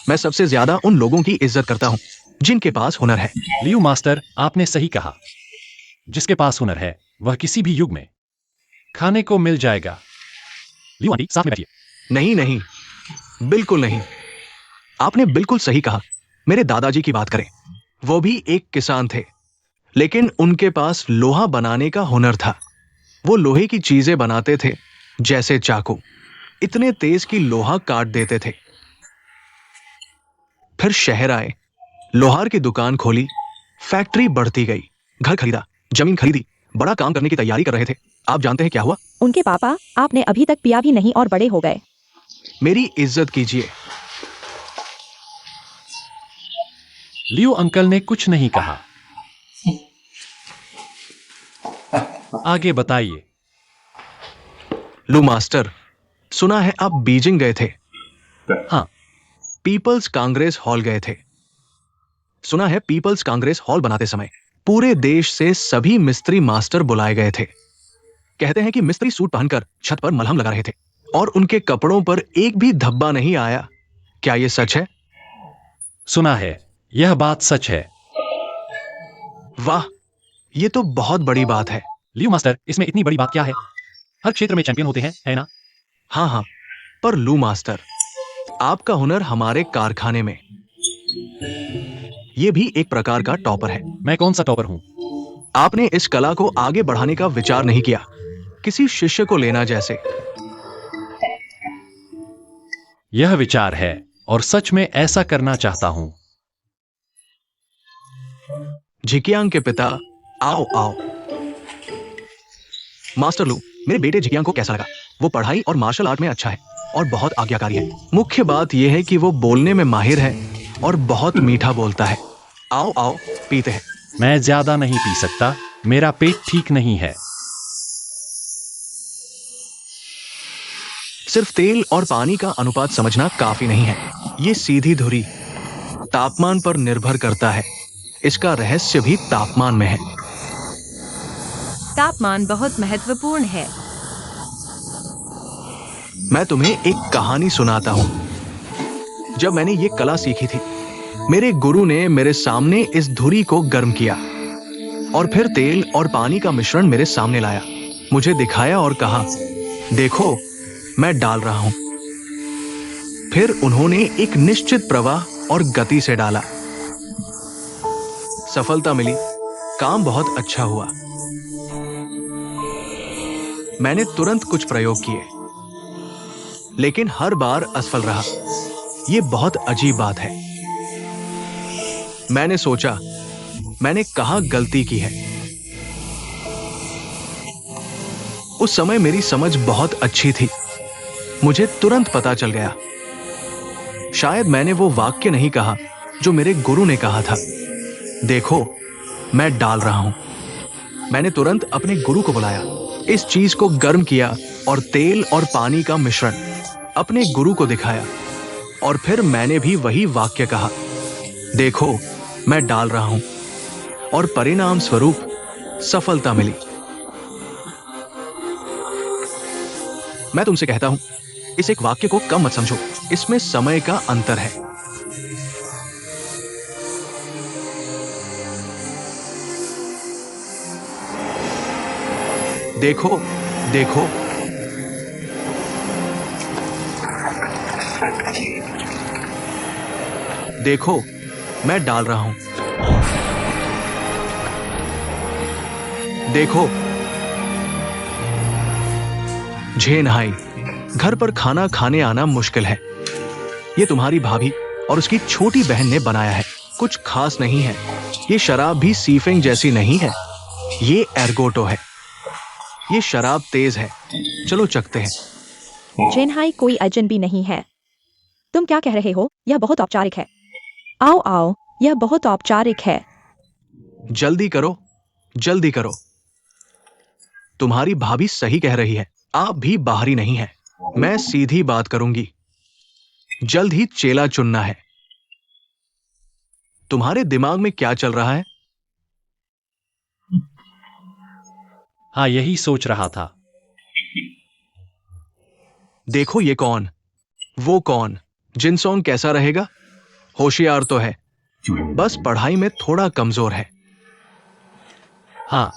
मैं सबसे ज्यादा उन लोगों की इज्जत करता हूँ जिनके पास हुनर है। लियू मास्टर, आपने सही कहा। जिसके पास हुनर है वह किसी भी युग में खाने को मिल जाएगा। लियू आंटी, साथ में बैठिए। नहीं नहीं, बिल्कुल नहीं। आपने बिल्कुल सही कहा। मेरे दादाजी की बात करें, वो भी एक किसान थे, लेकिन उनके पास लोहा बनाने का हुनर था। वो लोहे की चीजें बनाते थे, जैसे चाकू, इतने तेज कि लोहा काट देते थे। फिर शहर आए, लोहार की दुकान खोली, फैक्ट्री बढ़ती गई, घर खरीदा, जमीन खरीदी, बड़ा काम करने की तैयारी कर रहे थे। आप जानते हैं क्या हुआ? उनके पापा आपने अभी तक पिया भी नहीं और बड़े हो गए। मेरी इज्जत कीजिए। लियू अंकल ने कुछ नहीं कहा। आगे बताइए। लू मास्टर, सुना है आप बीजिंग गए थे। हाँ, पीपल्स कांग्रेस हॉल गए थे। सुना है पीपल्स कांग्रेस हॉल बनाते समय पूरे देश से सभी मिस्त्री मास्टर बुलाए गए थे। कहते हैं कि मिस्त्री सूट पहनकर छत पर मलहम लगा रहे थे और उनके कपड़ों पर एक भी धब्बा नहीं आया। क्या यह सच है? सुना है, यह बात सच है। वाह, यह तो बहुत बड़ी बात है। लियू मास्टर, इसमें इतनी बड़ी बात क्या है? हर क्षेत्र में चैंपियन होते हैं, है ना? हाँ हाँ, पर लू मास्टर, आपका हुनर हमारे कारखाने में, यह भी एक प्रकार का टॉपर है। मैं कौन सा टॉपर हूं? आपने इस कला को आगे बढ़ाने का विचार नहीं किया, किसी शिष्य को लेना जैसे। यह विचार है और सच में ऐसा करना चाहता हूं। झिकियांग के पिता, आओ आओ। मास्टर लू, मेरे बेटे झिकियांग को कैसा लगा? वो पढ़ाई और मार्शल आर्ट में अच्छा है और बहुत आज्ञाकारी है। मुख्य बात यह है कि वो बोलने में माहिर है और बहुत मीठा बोलता है। आओ आओ, पीते हैं। मैं ज्यादा नहीं पी सकता, मेरा पेट ठीक नहीं है। सिर्फ तेल और पानी का अनुपात समझना काफी नहीं है। ये सीधी धुरी तापमान पर निर्भर करता है। इसका रहस्य भी तापमान में है। तापमान बहुत महत्वपूर्ण है। मैं तुम्हें एक कहानी सुनाता हूं। जब मैंने ये कला सीखी थी, मेरे गुरु ने मेरे सामने इस धुरी को गर्म किया और फिर तेल और पानी का मिश्रण मेरे सामने लाया, मुझे दिखाया और कहा, देखो मैं डाल रहा हूं। फिर उन्होंने एक निश्चित प्रवाह और गति से डाला। सफलता मिली, काम बहुत अच्छा हुआ। मैंने तुरंत कुछ प्रयोग किए, लेकिन हर बार असफल रहा। यह बहुत अजीब बात है। मैंने सोचा, मैंने कहां गलती की है। उस समय मेरी समझ बहुत अच्छी थी, मुझे तुरंत पता चल गया। शायद मैंने वो वाक्य नहीं कहा जो मेरे गुरु ने कहा था, देखो मैं डाल रहा हूं। मैंने तुरंत अपने गुरु को बुलाया, इस चीज को गर्म किया और तेल और पानी का मिश्रण अपने गुरु को दिखाया और फिर मैंने भी वही वाक्य कहा, देखो मैं डाल रहा हूं, और परिणाम स्वरूप सफलता मिली। मैं तुमसे कहता हूं, इस एक वाक्य को कम मत समझो, इसमें समय का अंतर है। देखो देखो, देखो मैं डाल रहा हूं, देखो। झेनहाई, घर पर खाना खाने आना मुश्किल है। ये तुम्हारी भाभी और उसकी छोटी बहन ने बनाया है, कुछ खास नहीं है। ये शराब भी सीफेंग जैसी नहीं है, ये एर्गोटो है। ये शराब तेज है, चलो चखते हैं। जेनहाई कोई अजनबी नहीं है। तुम क्या कह रहे हो? यह बहुत औपचारिक है। आओ आओ, यह बहुत औपचारिक है। जल्दी करो, जल्दी करो। तुम्हारी भाभी सही कह रही है, आप भी बाहरी नहीं है। मैं सीधी बात करूंगी, जल्द ही चेला चुनना है। तुम्हारे दिमाग में क्या चल रहा है? हाँ, यही सोच रहा था। देखो ये कौन, वो कौन, जिनसोंग कैसा रहेगा? होशियार तो है, बस पढ़ाई में थोड़ा कमजोर है। हाँ,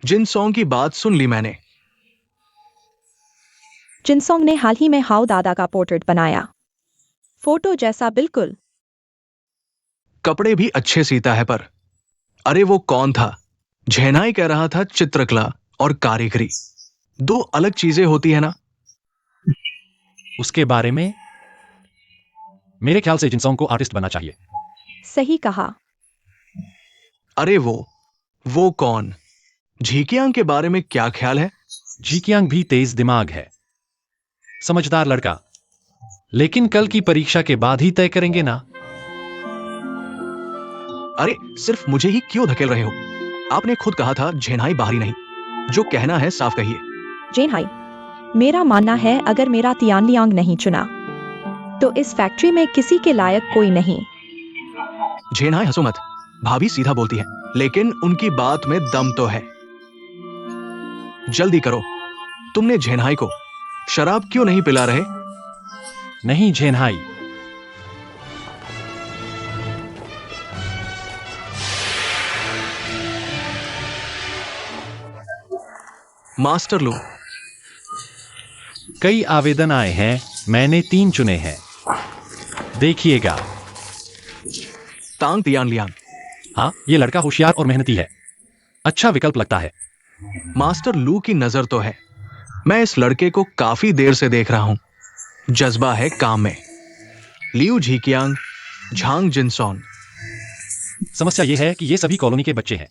जिनसोंग की बात सुन ली मैंने। जिनसोंग ने हाल ही में हाउ दादा का पोर्ट्रेट बनाया, फोटो जैसा बिल्कुल। कपड़े भी अच्छे सीता है पर। अरे वो कौन था? झेनाई कह रहा था चित्रकला और कारीगरी दो अलग चीजें होती है ना? उसके बारे में मेरे ख्याल से जिनसोंग को आर्टिस्ट बनना चाहिए। सही कहा। अरे वो कौन? झीकियांग के बारे में क्या ख्याल है? जीकियांग भी तेज दिमाग है, समझदार लड़का, लेकिन कल की परीक्षा के बाद ही तय करेंगे ना। अरे सिर्फ मुझे ही क्यों धकेल रहे हो? आपने खुद कहा था झेनाई बाहरी नहीं। जो कहना है साफ कहिए। जेनहाई, मेरा मानना है अगर मेरा तियानलियांग नहीं चुना तो इस फैक्ट्री में किसी के लायक कोई नहीं। झेनाई हंसो मत, भाभी सीधा बोलती है, लेकिन उनकी बात में दम तो है। जल्दी करो, तुमने झेनाई को शराब क्यों नहीं पिला रहे? नहीं झेनहाई, मास्टर लू, कई आवेदन आए हैं, मैंने 3 चुने हैं, देखिएगा। तांग तियानलियांग। हाँ, ये लड़का होशियार और मेहनती है, अच्छा विकल्प लगता है। मास्टर लू की नजर तो है। मैं इस लड़के को काफी देर से देख रहा हूं, जज्बा है काम में। लियू झीकियांग, झांग जिनसोन। समस्या यह है कि ये सभी कॉलोनी के बच्चे हैं,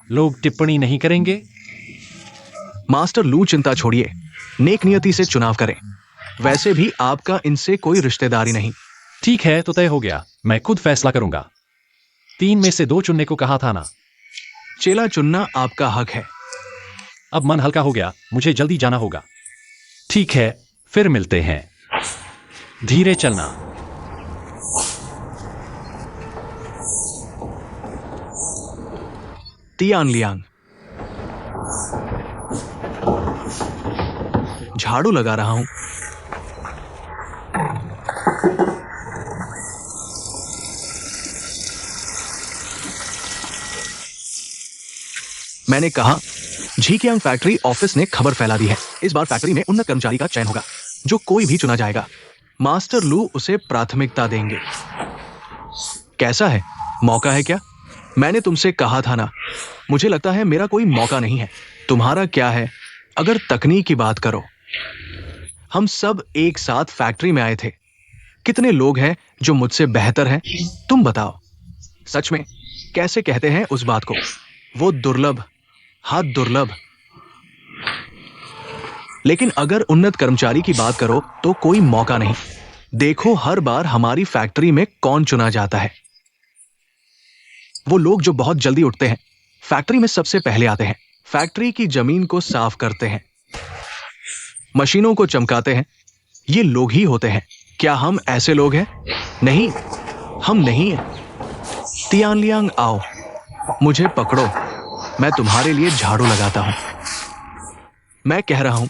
लोग टिप्पणी नहीं करेंगे। मास्टर लू चिंता छोड़िए, नेक नियति से चुनाव करें। वैसे भी आपका इनसे कोई रिश्तेदारी नहीं। ठीक है, तो तय हो गया, मैं खुद फैसला करूंगा। 3 में से 2 चुनने को कहा था ना। चेला चुनना आपका हक है। अब मन हल्का हो गया, मुझे जल्दी जाना होगा। ठीक है, फिर मिलते हैं, धीरे चलना। तियानलियांग, झाड़ू लगा रहा हूं। मैंने कहा, झीकियांग फैक्ट्री ऑफिस ने खबर फैला दी है। इस बार फैक्ट्री में उन्नत कर्मचारी का चयन होगा। जो कोई भी चुना जाएगा, मास्टर लू उसे प्राथमिकता देंगे। कैसा है, मौका है क्या? मैंने तुमसे कहा था ना, मुझे लगता है मेरा कोई मौका नहीं है। तुम्हारा क्या है? अगर तकनीक की बात करो, हम सब एक साथ फैक्ट्री में आए थे। कितने लोग हैं जो मुझसे बेहतर हैं? तुम बताओ। सच में, कैसे कहते हैं उस बात को, वो दुर्लभ, हाँ दुर्लभ। लेकिन अगर उन्नत कर्मचारी की बात करो तो कोई मौका नहीं। देखो हर बार हमारी फैक्ट्री में कौन चुना जाता है? वो लोग जो बहुत जल्दी उठते हैं, फैक्ट्री में सबसे पहले आते हैं, फैक्ट्री की जमीन को साफ करते हैं, मशीनों को चमकाते हैं। ये लोग ही होते हैं। क्या हम ऐसे लोग हैं? नहीं, हम नहीं हैं। तियानलियांग आओ, मुझे पकड़ो, मैं तुम्हारे लिए झाड़ू लगाता हूं। मैं कह रहा हूं,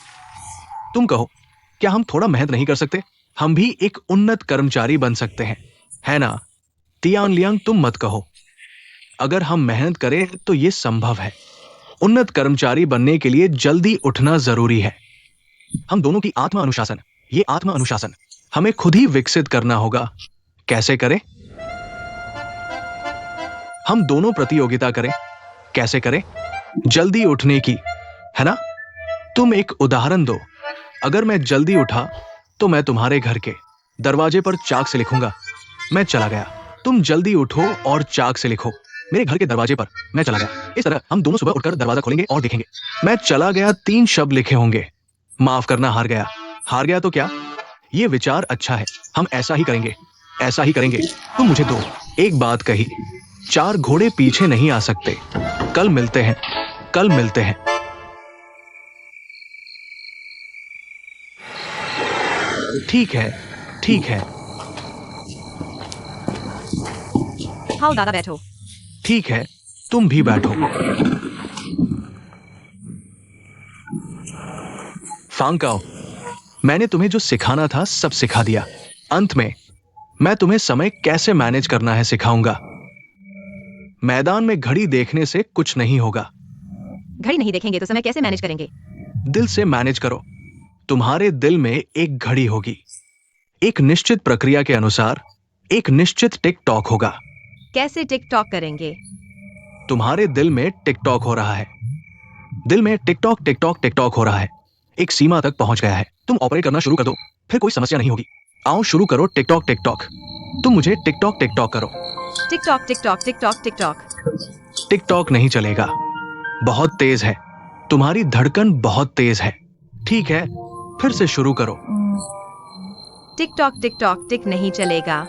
तुम कहो, क्या हम थोड़ा मेहनत नहीं कर सकते? हम भी एक उन्नत कर्मचारी बन सकते हैं, है ना? तियानलियांग तुम मत कहो। अगर हम मेहनत करें तो यह संभव है। उन्नत कर्मचारी बनने के लिए जल्दी उठना जरूरी है। हम दोनों की आत्म अनुशासन, ये आत्म अनुशासन हमें खुद ही विकसित करना होगा। कैसे करें? हम दोनों प्रतियोगिता करें। कैसे करें? जल्दी उठने की, है ना? तुम एक उदाहरण दो। अगर मैं जल्दी उठा तो मैं तुम्हारे घर के दरवाजे पर चाक से लिखूंगा, मैं चला गया। तुम जल्दी उठो और चाक से लिखो, मेरे घर के दरवाजे पर, मैं चला गया। इस तरह हम दोनों सुबह उठकर दरवाजा खोलेंगे और देखेंगे। मैं चला गया 3 शब्द लिखे होंगे। माफ करना, हार गया। हार गया तो क्या? ये विचार अच्छा है, हम ऐसा ही करेंगे, ऐसा ही करेंगे। तुम मुझे दो। एक बात कही, 4 घोड़े पीछे नहीं आ सकते। कल मिलते हैं, कल मिलते हैं। ठीक है, ठीक है, हाउ दादा बैठो। ठीक है, तुम भी बैठो। फांकाओ, मैंने तुम्हें जो सिखाना था सब सिखा दिया। अंत में मैं तुम्हें समय कैसे मैनेज करना है सिखाऊंगा। मैदान में घड़ी देखने से कुछ नहीं होगा। घड़ी नहीं देखेंगे तो समय कैसे मैनेज करेंगे? दिल से मैनेज करो। तुम्हारे दिल में एक घड़ी होगी। एक निश्चित प्रक्रिया के अनुसार एक निश्चित टिक टॉक होगा। कैसे टिक टॉक करेंगे? तुम्हारे दिल में टिक टॉक हो रहा है। दिल में tick tock tick tock tick tock हो रहा है। एक सीमा तक पहुंच गया है। तुम ऑपरेट करना शुरू कर दो, फिर कोई समस्या नहीं होगी। आओ शुरू करो टिक टॉक टिक टॉक। तुम मुझे टिक टॉक करो। Tick tock tick tock tick tock tick tock. Tick tock नहीं चलेगा, बहुत तेज है। तुम्हारी धड़कन बहुत तेज है। ठीक है, फिर से शुरू करो। टिक टॉक टिक नहीं चलेगा।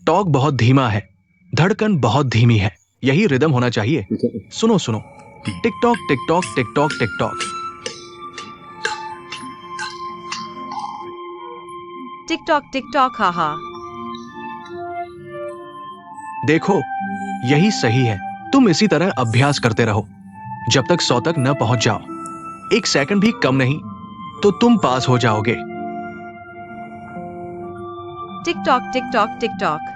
टॉक बहुत धीमा है, धड़कन बहुत धीमी है। यही रिदम होना चाहिए। सुनो सुनो, tick tock tick tock tick tock tick tock. Tick tock हा हा। देखो, यही सही है। तुम इसी तरह अभ्यास करते रहो जब तक 100 तक न पहुंच जाओ। एक सेकंड भी कम नहीं तो तुम पास हो जाओगे। Tick tock tick tock tick tock.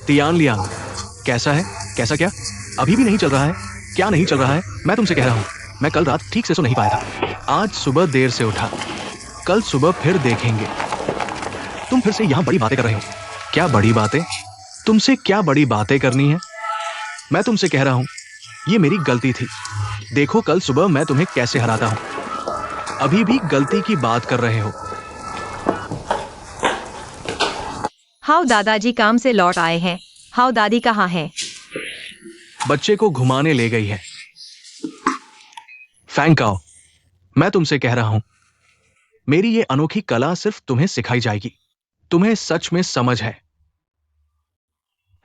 Tian Liang, कैसा है? कैसा क्या? अभी भी नहीं चल रहा है? क्या नहीं चल रहा है? मैं तुमसे कह रहा हूं, मैं कल रात ठीक से सो नहीं पाया था। आज सुबह देर से उठा। कल सुबह फिर देखेंगे। तुम फिर से यहां बड़ी बातें कर रहे हो। क्या बड़ी बातें? तुमसे क्या बड़ी बातें करनी है? मैं तुमसे कह रहा हूं, ये मेरी गलती थी। देखो कल सुबह मैं तुम्हें कैसे हराता हूं। अभी भी गलती की बात कर रहे हो। हाउ दादाजी काम से लौट आए हैं। हाउ दादी कहाँ है? बच्चे को घुमाने ले गई है। फैंकाओ, मैं तुमसे कह रहा हूं, मेरी ये अनोखी कला सिर्फ तुम्हें सिखाई जाएगी। तुम्हें सच में समझ है,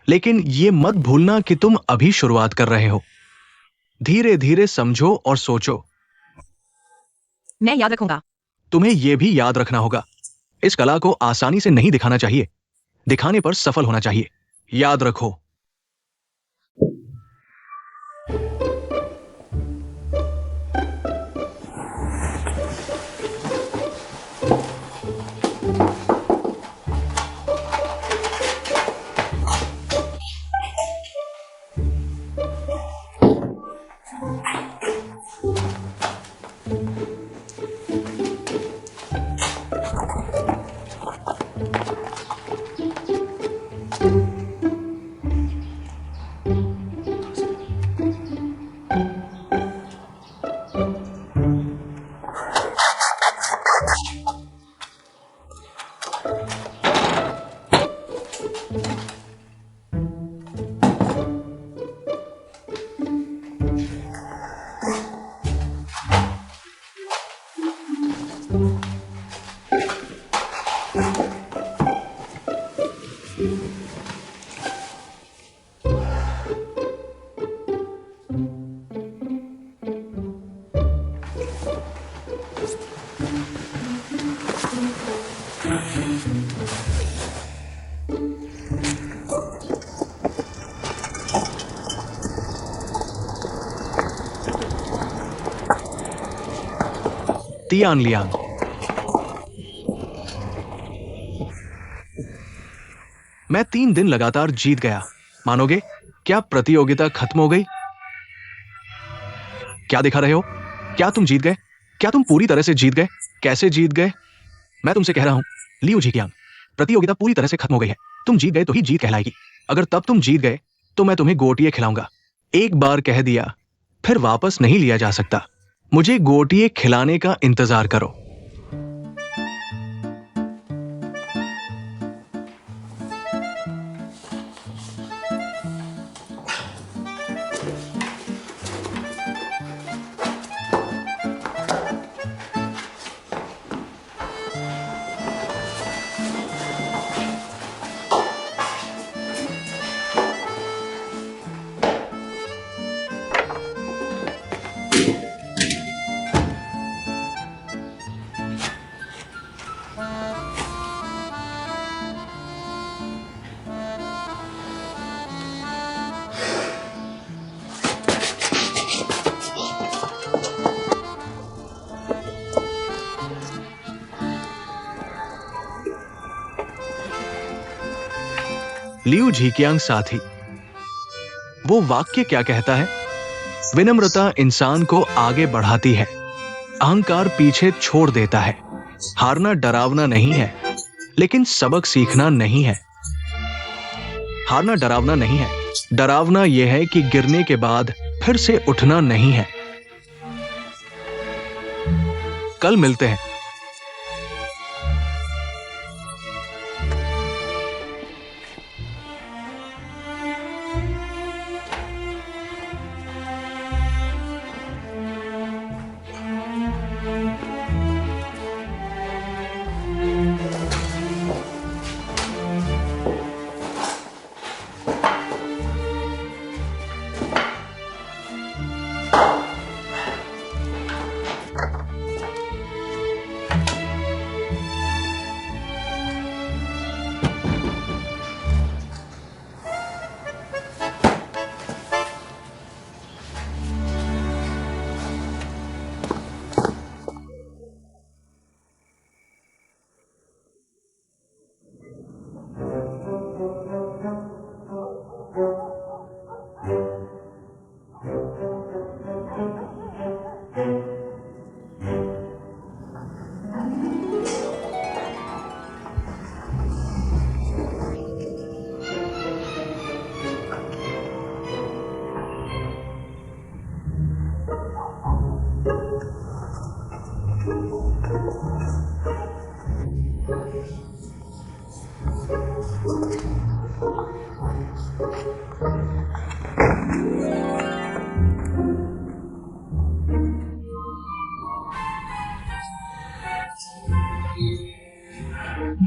लेकिन ये मत भूलना कि तुम अभी शुरुआत कर रहे हो। धीरे धीरे समझो और सोचो। मैं याद रखूंगा। तुम्हें यह भी याद रखना होगा, इस कला को आसानी से नहीं दिखाना चाहिए, दिखाने पर सफल होना चाहिए। याद रखो। Tian Liang. मैं 3 दिन लगातार जीत गया। मानोगे? क्या प्रतियोगिता खत्म हो गई? क्या दिखा रहे हो? क्या तुम जीत गए? क्या तुम पूरी तरह से जीत गए? कैसे जीत गए? मैं तुमसे कह रहा हूं, लियू झिकियांग, प्रतियोगिता पूरी तरह से खत्म हो गई है। तुम जीत गए तो ही जीत कहलाएगी। अगर तब तुम जीत गए तो मैं तुम्हें गोटिए खिलाऊंगा। एक बार कह दिया, फिर वापस नहीं लिया जा सकता। मुझे गोटिए खिलाने का इंतजार करो। लियू झिकियांग साथी, वो वाक्य क्या कहता है? विनम्रता इंसान को आगे बढ़ाती है, अहंकार पीछे छोड़ देता है। हारना डरावना नहीं है, लेकिन सबक सीखना नहीं है। हारना डरावना नहीं है, डरावना यह है कि गिरने के बाद फिर से उठना नहीं है। कल मिलते हैं।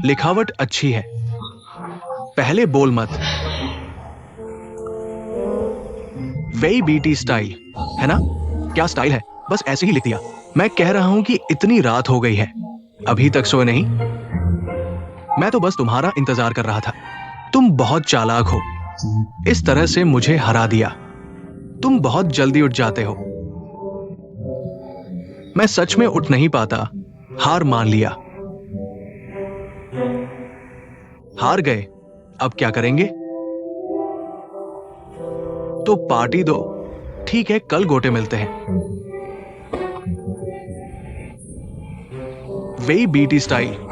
लिखावट अच्छी है, पहले बोल मत। वेई बीटी स्टाइल है ना? क्या स्टाइल है, बस ऐसे ही लिख दिया। मैं कह रहा हूं कि इतनी रात हो गई है, अभी तक सोए नहीं? मैं तो बस तुम्हारा इंतजार कर रहा था। तुम बहुत चालाक हो, इस तरह से मुझे हरा दिया। तुम बहुत जल्दी उठ जाते हो। मैं सच में उठ नहीं पाता, हार मान लिया। हार गए, अब क्या करेंगे? तो पार्टी दो। ठीक है, कल गोटे मिलते हैं। वेई बीटी स्टाइल।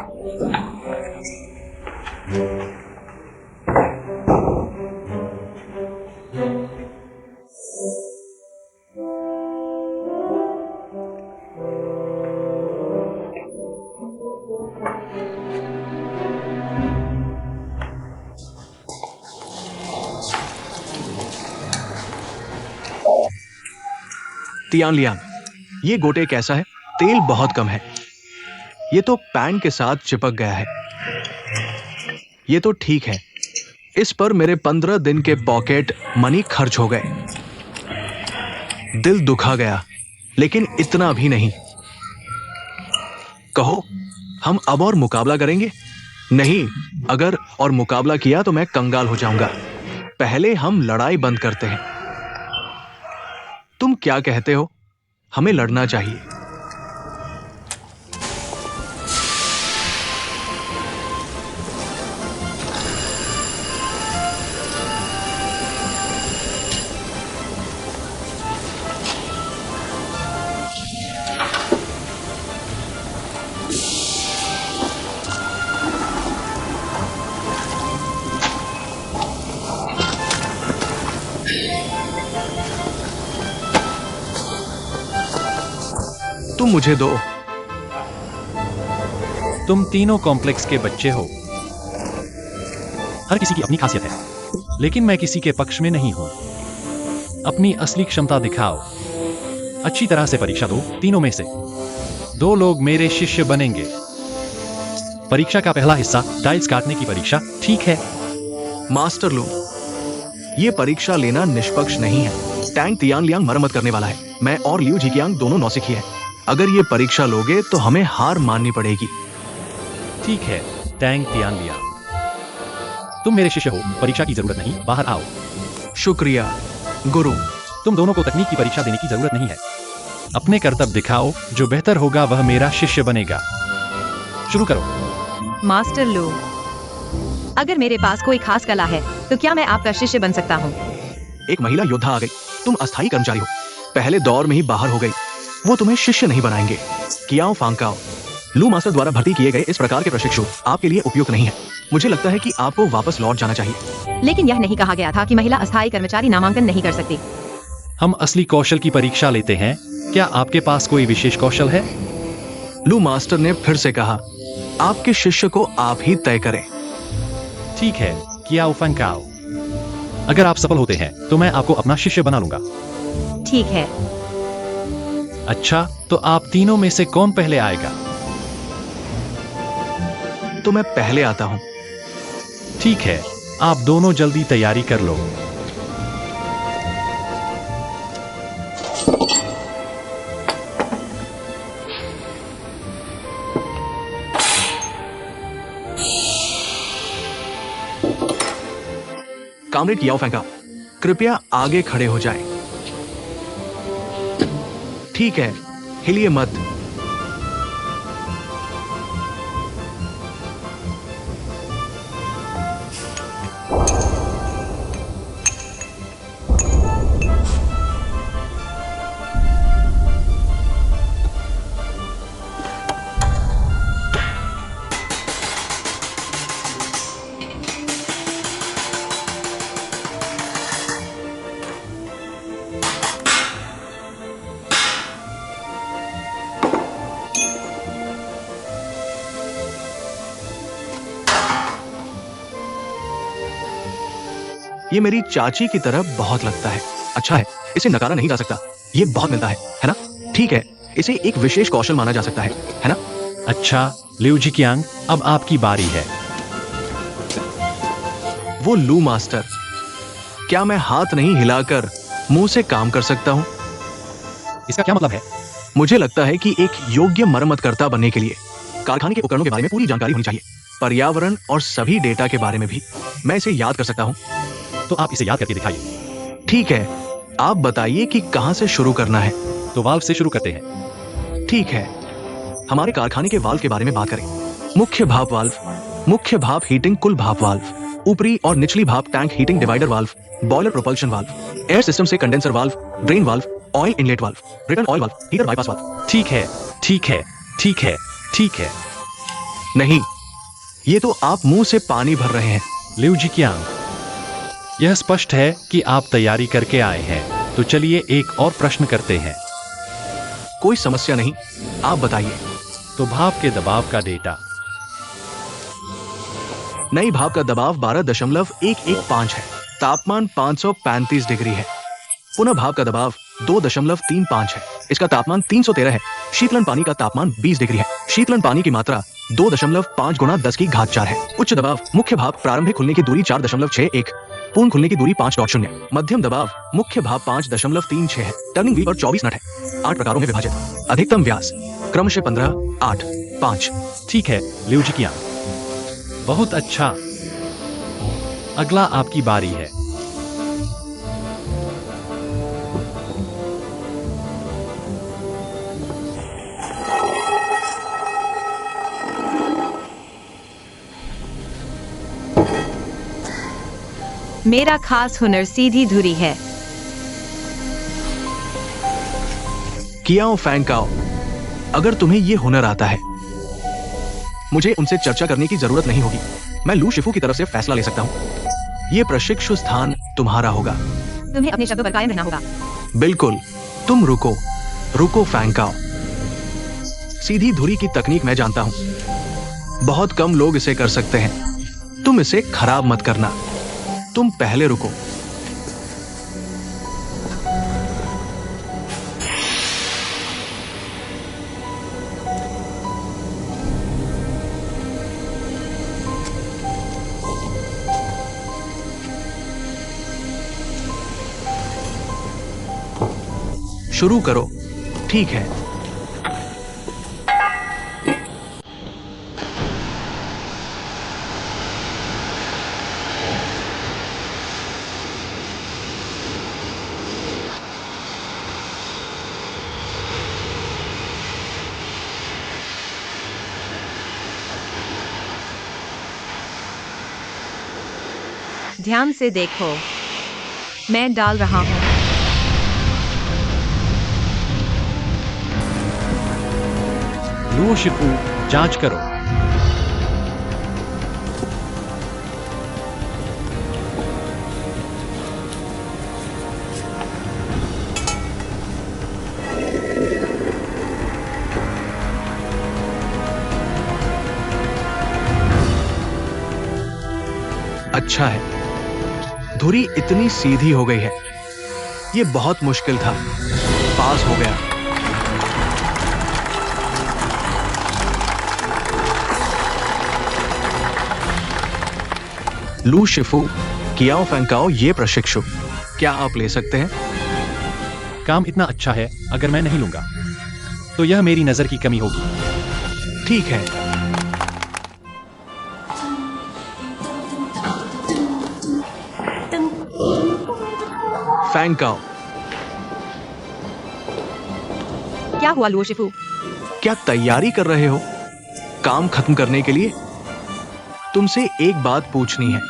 तियान लियांग, ये गोटे कैसा है? तेल बहुत कम है। ये तो पैन के साथ चिपक गया है। ये तो ठीक है, इस पर मेरे 15 दिन के पॉकेट मनी खर्च हो गए। दिल दुखा गया, लेकिन इतना भी नहीं। कहो, हम अब और मुकाबला करेंगे? नहीं, अगर और मुकाबला किया तो मैं कंगाल हो जाऊंगा। पहले हम लड़ाई बंद करते हैं। तुम क्या कहते हो? हमें लड़ना चाहिए। तुम मुझे दो। तुम तीनों कॉम्प्लेक्स के बच्चे हो। हर किसी की अपनी खासियत है, लेकिन मैं किसी के पक्ष में नहीं हूं। अपनी असली क्षमता दिखाओ। अच्छी तरह से परीक्षा दो। तीनों में से 2 लोग मेरे शिष्य बनेंगे। परीक्षा का पहला हिस्सा, टाइल्स काटने की परीक्षा। ठीक है मास्टर लू, ये परीक्षा लेना निष्पक्ष नहीं है। टैंक तियान लियांग मरम्मत करने वाला है। मैं और लिू जिकियांग दोनों नौसिखी है। अगर ये परीक्षा लोगे तो हमें हार माननी पड़ेगी। ठीक है टैंग तियान लिया, तुम मेरे शिष्य हो। परीक्षा की जरूरत नहीं, बाहर आओ। शुक्रिया गुरु। तुम दोनों को तकनीक की परीक्षा देने की जरूरत नहीं है। अपने कर्तव्य दिखाओ। जो बेहतर होगा वह मेरा शिष्य बनेगा। शुरू करो। मास्टर लू, अगर मेरे पास कोई खास कला है तो क्या मैं आपका शिष्य बन सकता हूँ? एक महिला योद्धा आ गई। तुम अस्थायी कर्मचारी हो, पहले दौर में ही बाहर हो गई। वो तुम्हें शिष्य नहीं बनाएंगे। कियाओ फांकाओ, लू मास्टर द्वारा भर्ती किए गए इस प्रकार के प्रशिक्षु आपके लिए उपयुक्त नहीं है। मुझे लगता है कि आपको वापस लौट जाना चाहिए। लेकिन यह नहीं कहा गया था कि महिला अस्थायी कर्मचारी नामांकन नहीं कर सकती। हम असली कौशल की परीक्षा लेते हैं। क्या आपके पास कोई विशेष कौशल है? लू मास्टर ने फिर से कहा, आपके शिष्य को आप ही तय करें। ठीक है कियाओ फंकाओ, अगर आप सफल होते हैं तो मैं आपको अपना शिष्य बना लूंगा। ठीक है। अच्छा, तो आप तीनों में से कौन पहले आएगा? तो मैं पहले आता हूं। ठीक है, आप दोनों जल्दी तैयारी कर लो। कामरेड कियाओ फैंका, कृपया आगे खड़े हो जाएं। ठीक है, हिलिए मत। ये मेरी चाची की तरह बहुत लगता है। अच्छा है, इसे नकारा नहीं जा सकता। ये बहुत मिलता है ना? ठीक है, इसे एक विशेष कौशल माना जा सकता है ना? अच्छा लिू जिकियांग, अब आपकी बारी है। वो लू मास्टर, क्या मैं हाथ नहीं हिलाकर मुंह से काम कर सकता हूं? इसका क्या मतलब है? मुझे लगता है कि एक योग्य मरम्मतकर्ता बनने के लिए कारखाने के उपकरणों के बारे में पूरी जानकारी होनी चाहिए, पर्यावरण और सभी डेटा के बारे में भी। मैं इसे याद कर सकता हूं। तो आप इसे याद करके दिखाइए। ठीक है, आप बताइए कि कहां से शुरू करना है। तो वाल्व से शुरू करते हैं। ठीक है, हमारे कारखाने के वाल्व के बारे में बात करें। मुख्य भाप वाल्व, मुख्य भाप हीटिंग कुल भाप वाल्व, ऊपरी और निचली भाप tank heating divider valve, boiler propulsion valve, air system से condenser valve, drain valve, oil inlet valve, return oil valve, heater bypass valve. ठीक है ठीक है ठीक है ठीक है। नहीं, ये तो आप मुंह से पानी भर रहे हैं। लिू जिकियांग, यह स्पष्ट है कि आप तैयारी करके आए हैं। तो चलिए एक और प्रश्न करते हैं। कोई समस्या नहीं, आप बताइए। तो भाप के दबाव का डेटा। नई भाप का दबाव 12.115 है। तापमान 535 डिग्री है। पुनः भाप का दबाव 2.35 है। इसका तापमान 313 है। शीतलन पानी का तापमान 20 डिग्री है। शीतलन पानी की मात्रा 2.5 गुणा 10 की घात 4 है। उच्च दबाव मुख्य भाप प्रारंभिक खुलने की दूरी 4.61, पूर्ण खुलने की दूरी 5.0। मध्यम दबाव मुख्य भाप 5.36 है। टर्निंग व्हील पर 24 नट है। 8 प्रकारों में विभाजित। अधिकतम व्यास क्रमशः 15, 8, 5। ठीक है लिू जिकियांग, बहुत अच्छा। अगला आपकी बारी है। मेरा खास हुनर सीधी धुरी है। कियाओ फैंकाओ, अगर तुम्हें ये हुनर आता है, मुझे उनसे चर्चा करने की जरूरत नहीं होगी। मैं लू शिफू की तरफ से फैसला ले सकता हूँ। ये प्रशिक्षु स्थान तुम्हारा होगा। तुम्हें अपने शब्दों पर कायम रहना होगा। बिल्कुल। तुम रुको, रुको फैंकाओ। सीधी धुरी की तकनीक मैं जानता हूं। बहुत कम लोग इसे कर सकते हैं। तुम इसे खराब मत करना। तुम पहले रुको। शुरू करो। ठीक है। ध्यान से देखो, मैं डाल रहा हूँ। लुओ शिफू, जांच करो। अच्छा है। धुरी इतनी सीधी हो गई है। ये बहुत मुश्किल था। पास हो गया। लू शिफू, कियाओ फैंकाओ ये प्रशिक्षु, क्या आप ले सकते हैं? काम इतना अच्छा है, अगर मैं नहीं लूंगा तो यह मेरी नजर की कमी होगी। ठीक है। फैंकाओ, क्या हुआ लुओ शिफू? क्या तैयारी कर रहे हो काम खत्म करने के लिए? तुमसे एक बात पूछनी है।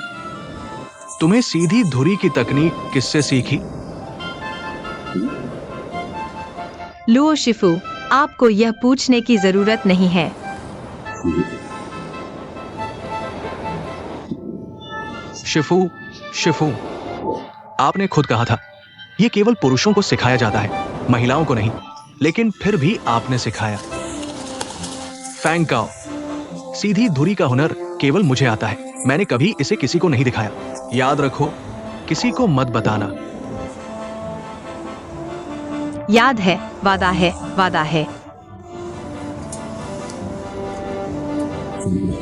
तुम्हें सीधी धुरी की तकनीक किससे सीखी? लुओ शिफू, आपको यह पूछने की जरूरत नहीं है। शिफू, शिफू, आपने खुद कहा था यह केवल पुरुषों को सिखाया जाता है, महिलाओं को नहीं। लेकिन फिर भी आपने सिखाया। फैंकाओ, सीधी धुरी का हुनर केवल मुझे आता है। मैंने कभी इसे किसी को नहीं दिखाया। याद रखो, किसी को मत बताना। याद है, वादा है, वादा है।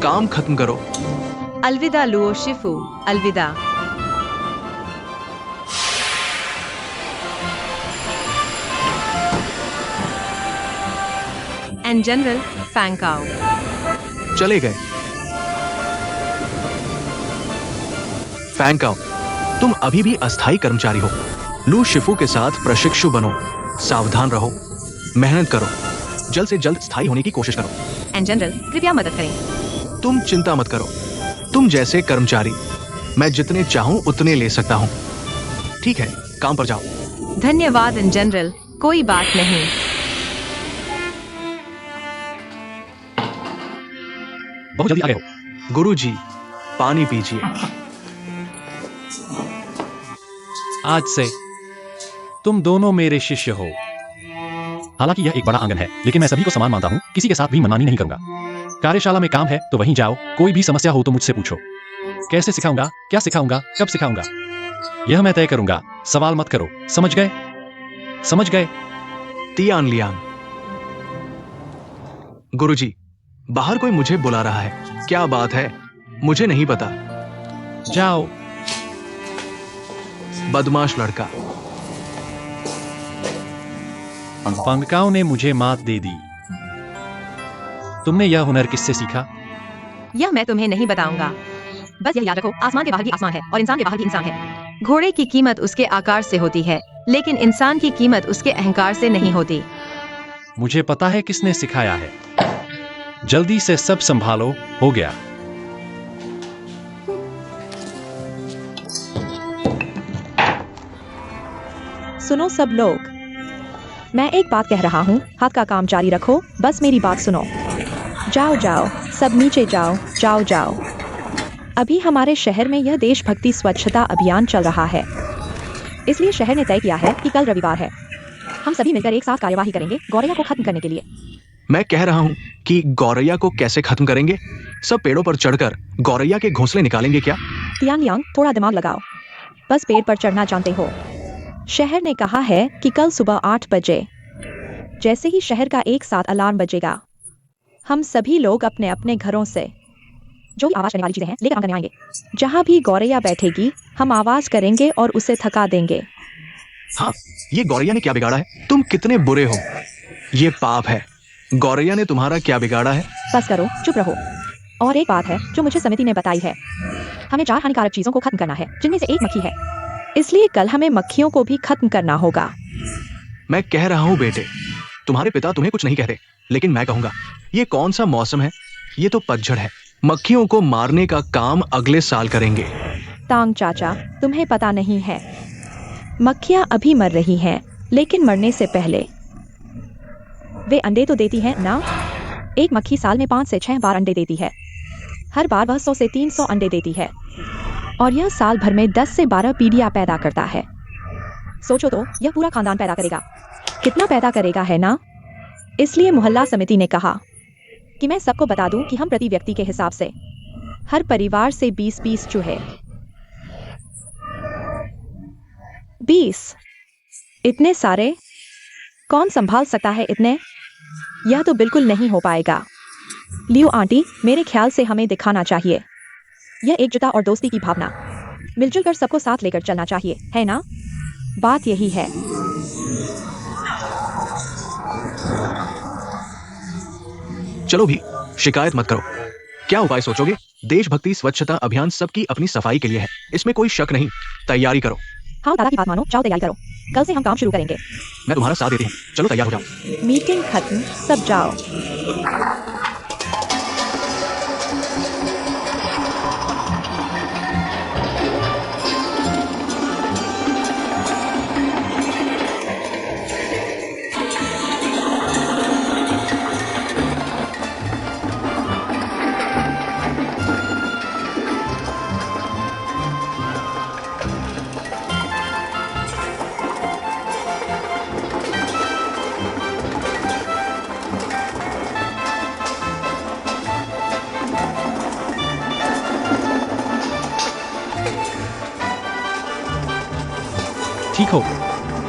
काम खत्म करो। अलविदा लुओ शिफू, अलविदा। And general Fankao. चले गए। फैंकाओ, तुम अभी भी अस्थायी कर्मचारी हो। लू शिफू के साथ प्रशिक्षु बनो। सावधान रहो, मेहनत करो, जल्द से जल्द स्थायी होने की कोशिश करो। एंड जनरल, कृपया मदद करें। तुम चिंता मत करो। तुम जैसे कर्मचारी मैं जितने चाहूं उतने ले सकता हूं। ठीक है, काम पर जाओ। धन्यवाद एंड जनरल, कोई बात नहीं। बहुत जल्दी आ गए हो। गुरुजी, पानी पीजिए। आज से तुम दोनों मेरे शिष्य हो। हालांकि यह एक बड़ा आंगन है, लेकिन मैं सभी को समान मानता हूं। किसी के साथ भी मनमानी नहीं करूंगा। कार्यशाला में काम है तो वहीं जाओ। कोई भी समस्या हो तो मुझसे पूछो। कैसे सिखाऊंगा, क्या सिखाऊंगा, कब सिखाऊंगा, यह मैं तय करूंगा। सवाल मत करो। समझ गए? समझ गए? Tian Liang. गुरुजी, बाहर कोई मुझे बुला रहा है। क्या बात है? मुझे नहीं पता। जाओ। बदमाश लड़का। फंकाओ ने मुझे मात दे दी। तुमने यह हुनर किससे सीखा? यह मैं तुम्हें नहीं बताऊंगा। बस यह याद रखो, आसमान के बाहर भी आसमान है और इंसान के बाहर भी इंसान है। घोड़े की कीमत उसके आकार से होती है, लेकिन इंसान की कीमत उसके अहंकार से नहीं होती। मुझे पता है किसने सिखाया है। जल्दी से सब संभालो। हो गया। सुनो सब लोग, मैं एक बात कह रहा हूँ। हाथ का काम जारी रखो, बस मेरी बात सुनो। जाओ जाओ, सब नीचे जाओ, जाओ जाओ। अभी हमारे शहर में यह देशभक्ति स्वच्छता अभियान चल रहा है, इसलिए शहर ने तय किया है कि कल रविवार है। हम सभी मिलकर एक साथ कार्यवाही करेंगे गौरैया को खत्म करने के लिए। मैं कह रहा हूं कि गौरैया को कैसे खत्म करेंगे? सब पेड़ों पर चढ़कर गौरैया के घोंसले निकालेंगे क्या? तियांग यांग, थोड़ा दिमाग लगाओ। बस पेड़ पर चढ़ना जानते हो। शहर ने कहा है कि कल सुबह 8 बजे जैसे ही शहर का एक साथ अलार्म बजेगा, हम सभी लोग अपने अपने घरों से जो भी आवाज करने वाली चीजें हैं लेकर काम करने आएंगे। जहां भी गौरैया बैठेगी हम आवाज करेंगे और उसे थका देंगे। हाँ, ये गौरैया ने क्या बिगाड़ा है? तुम कितने बुरे हो। ये पाप है। गौरैया ने तुम्हारा क्या बिगाड़ा है? बस करो, चुप रहो। और एक बात है जो मुझे समिति ने बताई है, हमें 4 हानिकारक चीजों को खत्म करना है, जिनमें से एक मक्खी है। इसलिए कल हमें मक्खियों को भी खत्म करना होगा। मैं कह रहा हूं बेटे, तुम्हारे पिता तुम्हें कुछ नहीं कहते, लेकिन मैं कहूंगा, ये कौन सा मौसम है? ये तो पतझड़ है। मक्खियों को मारने का काम अगले साल करेंगे। तांग चाचा, तुम्हें पता नहीं है, मक्खियां अभी मर रही हैं, लेकिन मरने से पहले वे अंडे तो देती हैं ना। एक मक्खी साल में 5 से 6 बार अंडे देती है। हर बार वह 100 से 300 अंडे देती है और यह साल भर में 10 से 12 पीढ़ियां पैदा करता है। सोचो तो, यह पूरा खानदान पैदा करेगा। कितना पैदा करेगा, है ना? इसलिए मोहल्ला समिति ने कहा कि मैं सबको बता दूं कि हम प्रति व्यक्ति के हिसाब से हर परिवार से 20-20 चूहे। 20? इतने सारे? कौन संभाल सकता है इतने? यह तो बिल्कुल नहीं हो पाएगा। लियो आंटी, मेरे ख्याल से हमें दिखाना चाहिए यह एकजुटता और दोस्ती की भावना। मिलजुल कर सबको साथ लेकर चलना चाहिए, है ना? बात यही है। चलो भी, शिकायत मत करो। क्या उपाय सोचोगे? देशभक्ति स्वच्छता अभियान सबकी अपनी सफाई के लिए है, इसमें कोई शक नहीं। तैयारी करो। हाँ, दादा की बात मानो, जाओ तैयारी करो। कल से हम काम शुरू करेंगे। मैं तुम्हारा साथ देती हूँ। चलो तैयार हो जाओ। मीटिंग खत्म, सब जाओ। ठीक हो?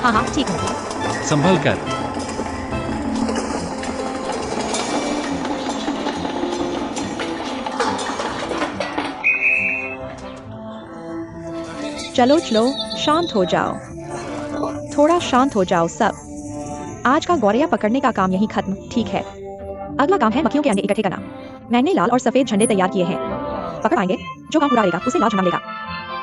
हाँ हाँ, ठीक है। संभल कर। चलो चलो, शांत हो जाओ। थोड़ा शांत हो जाओ सब। आज का गौरैया पकड़ने का काम यहीं खत्म, ठीक है? अगला काम है मक्खियों के अंडे इकट्ठे करना। मैंने लाल और सफेद झंडे तैयार किए हैं। पकड़ पाएंगे जो काम पूरा करेगा उसे लाल झंडा मिलेगा।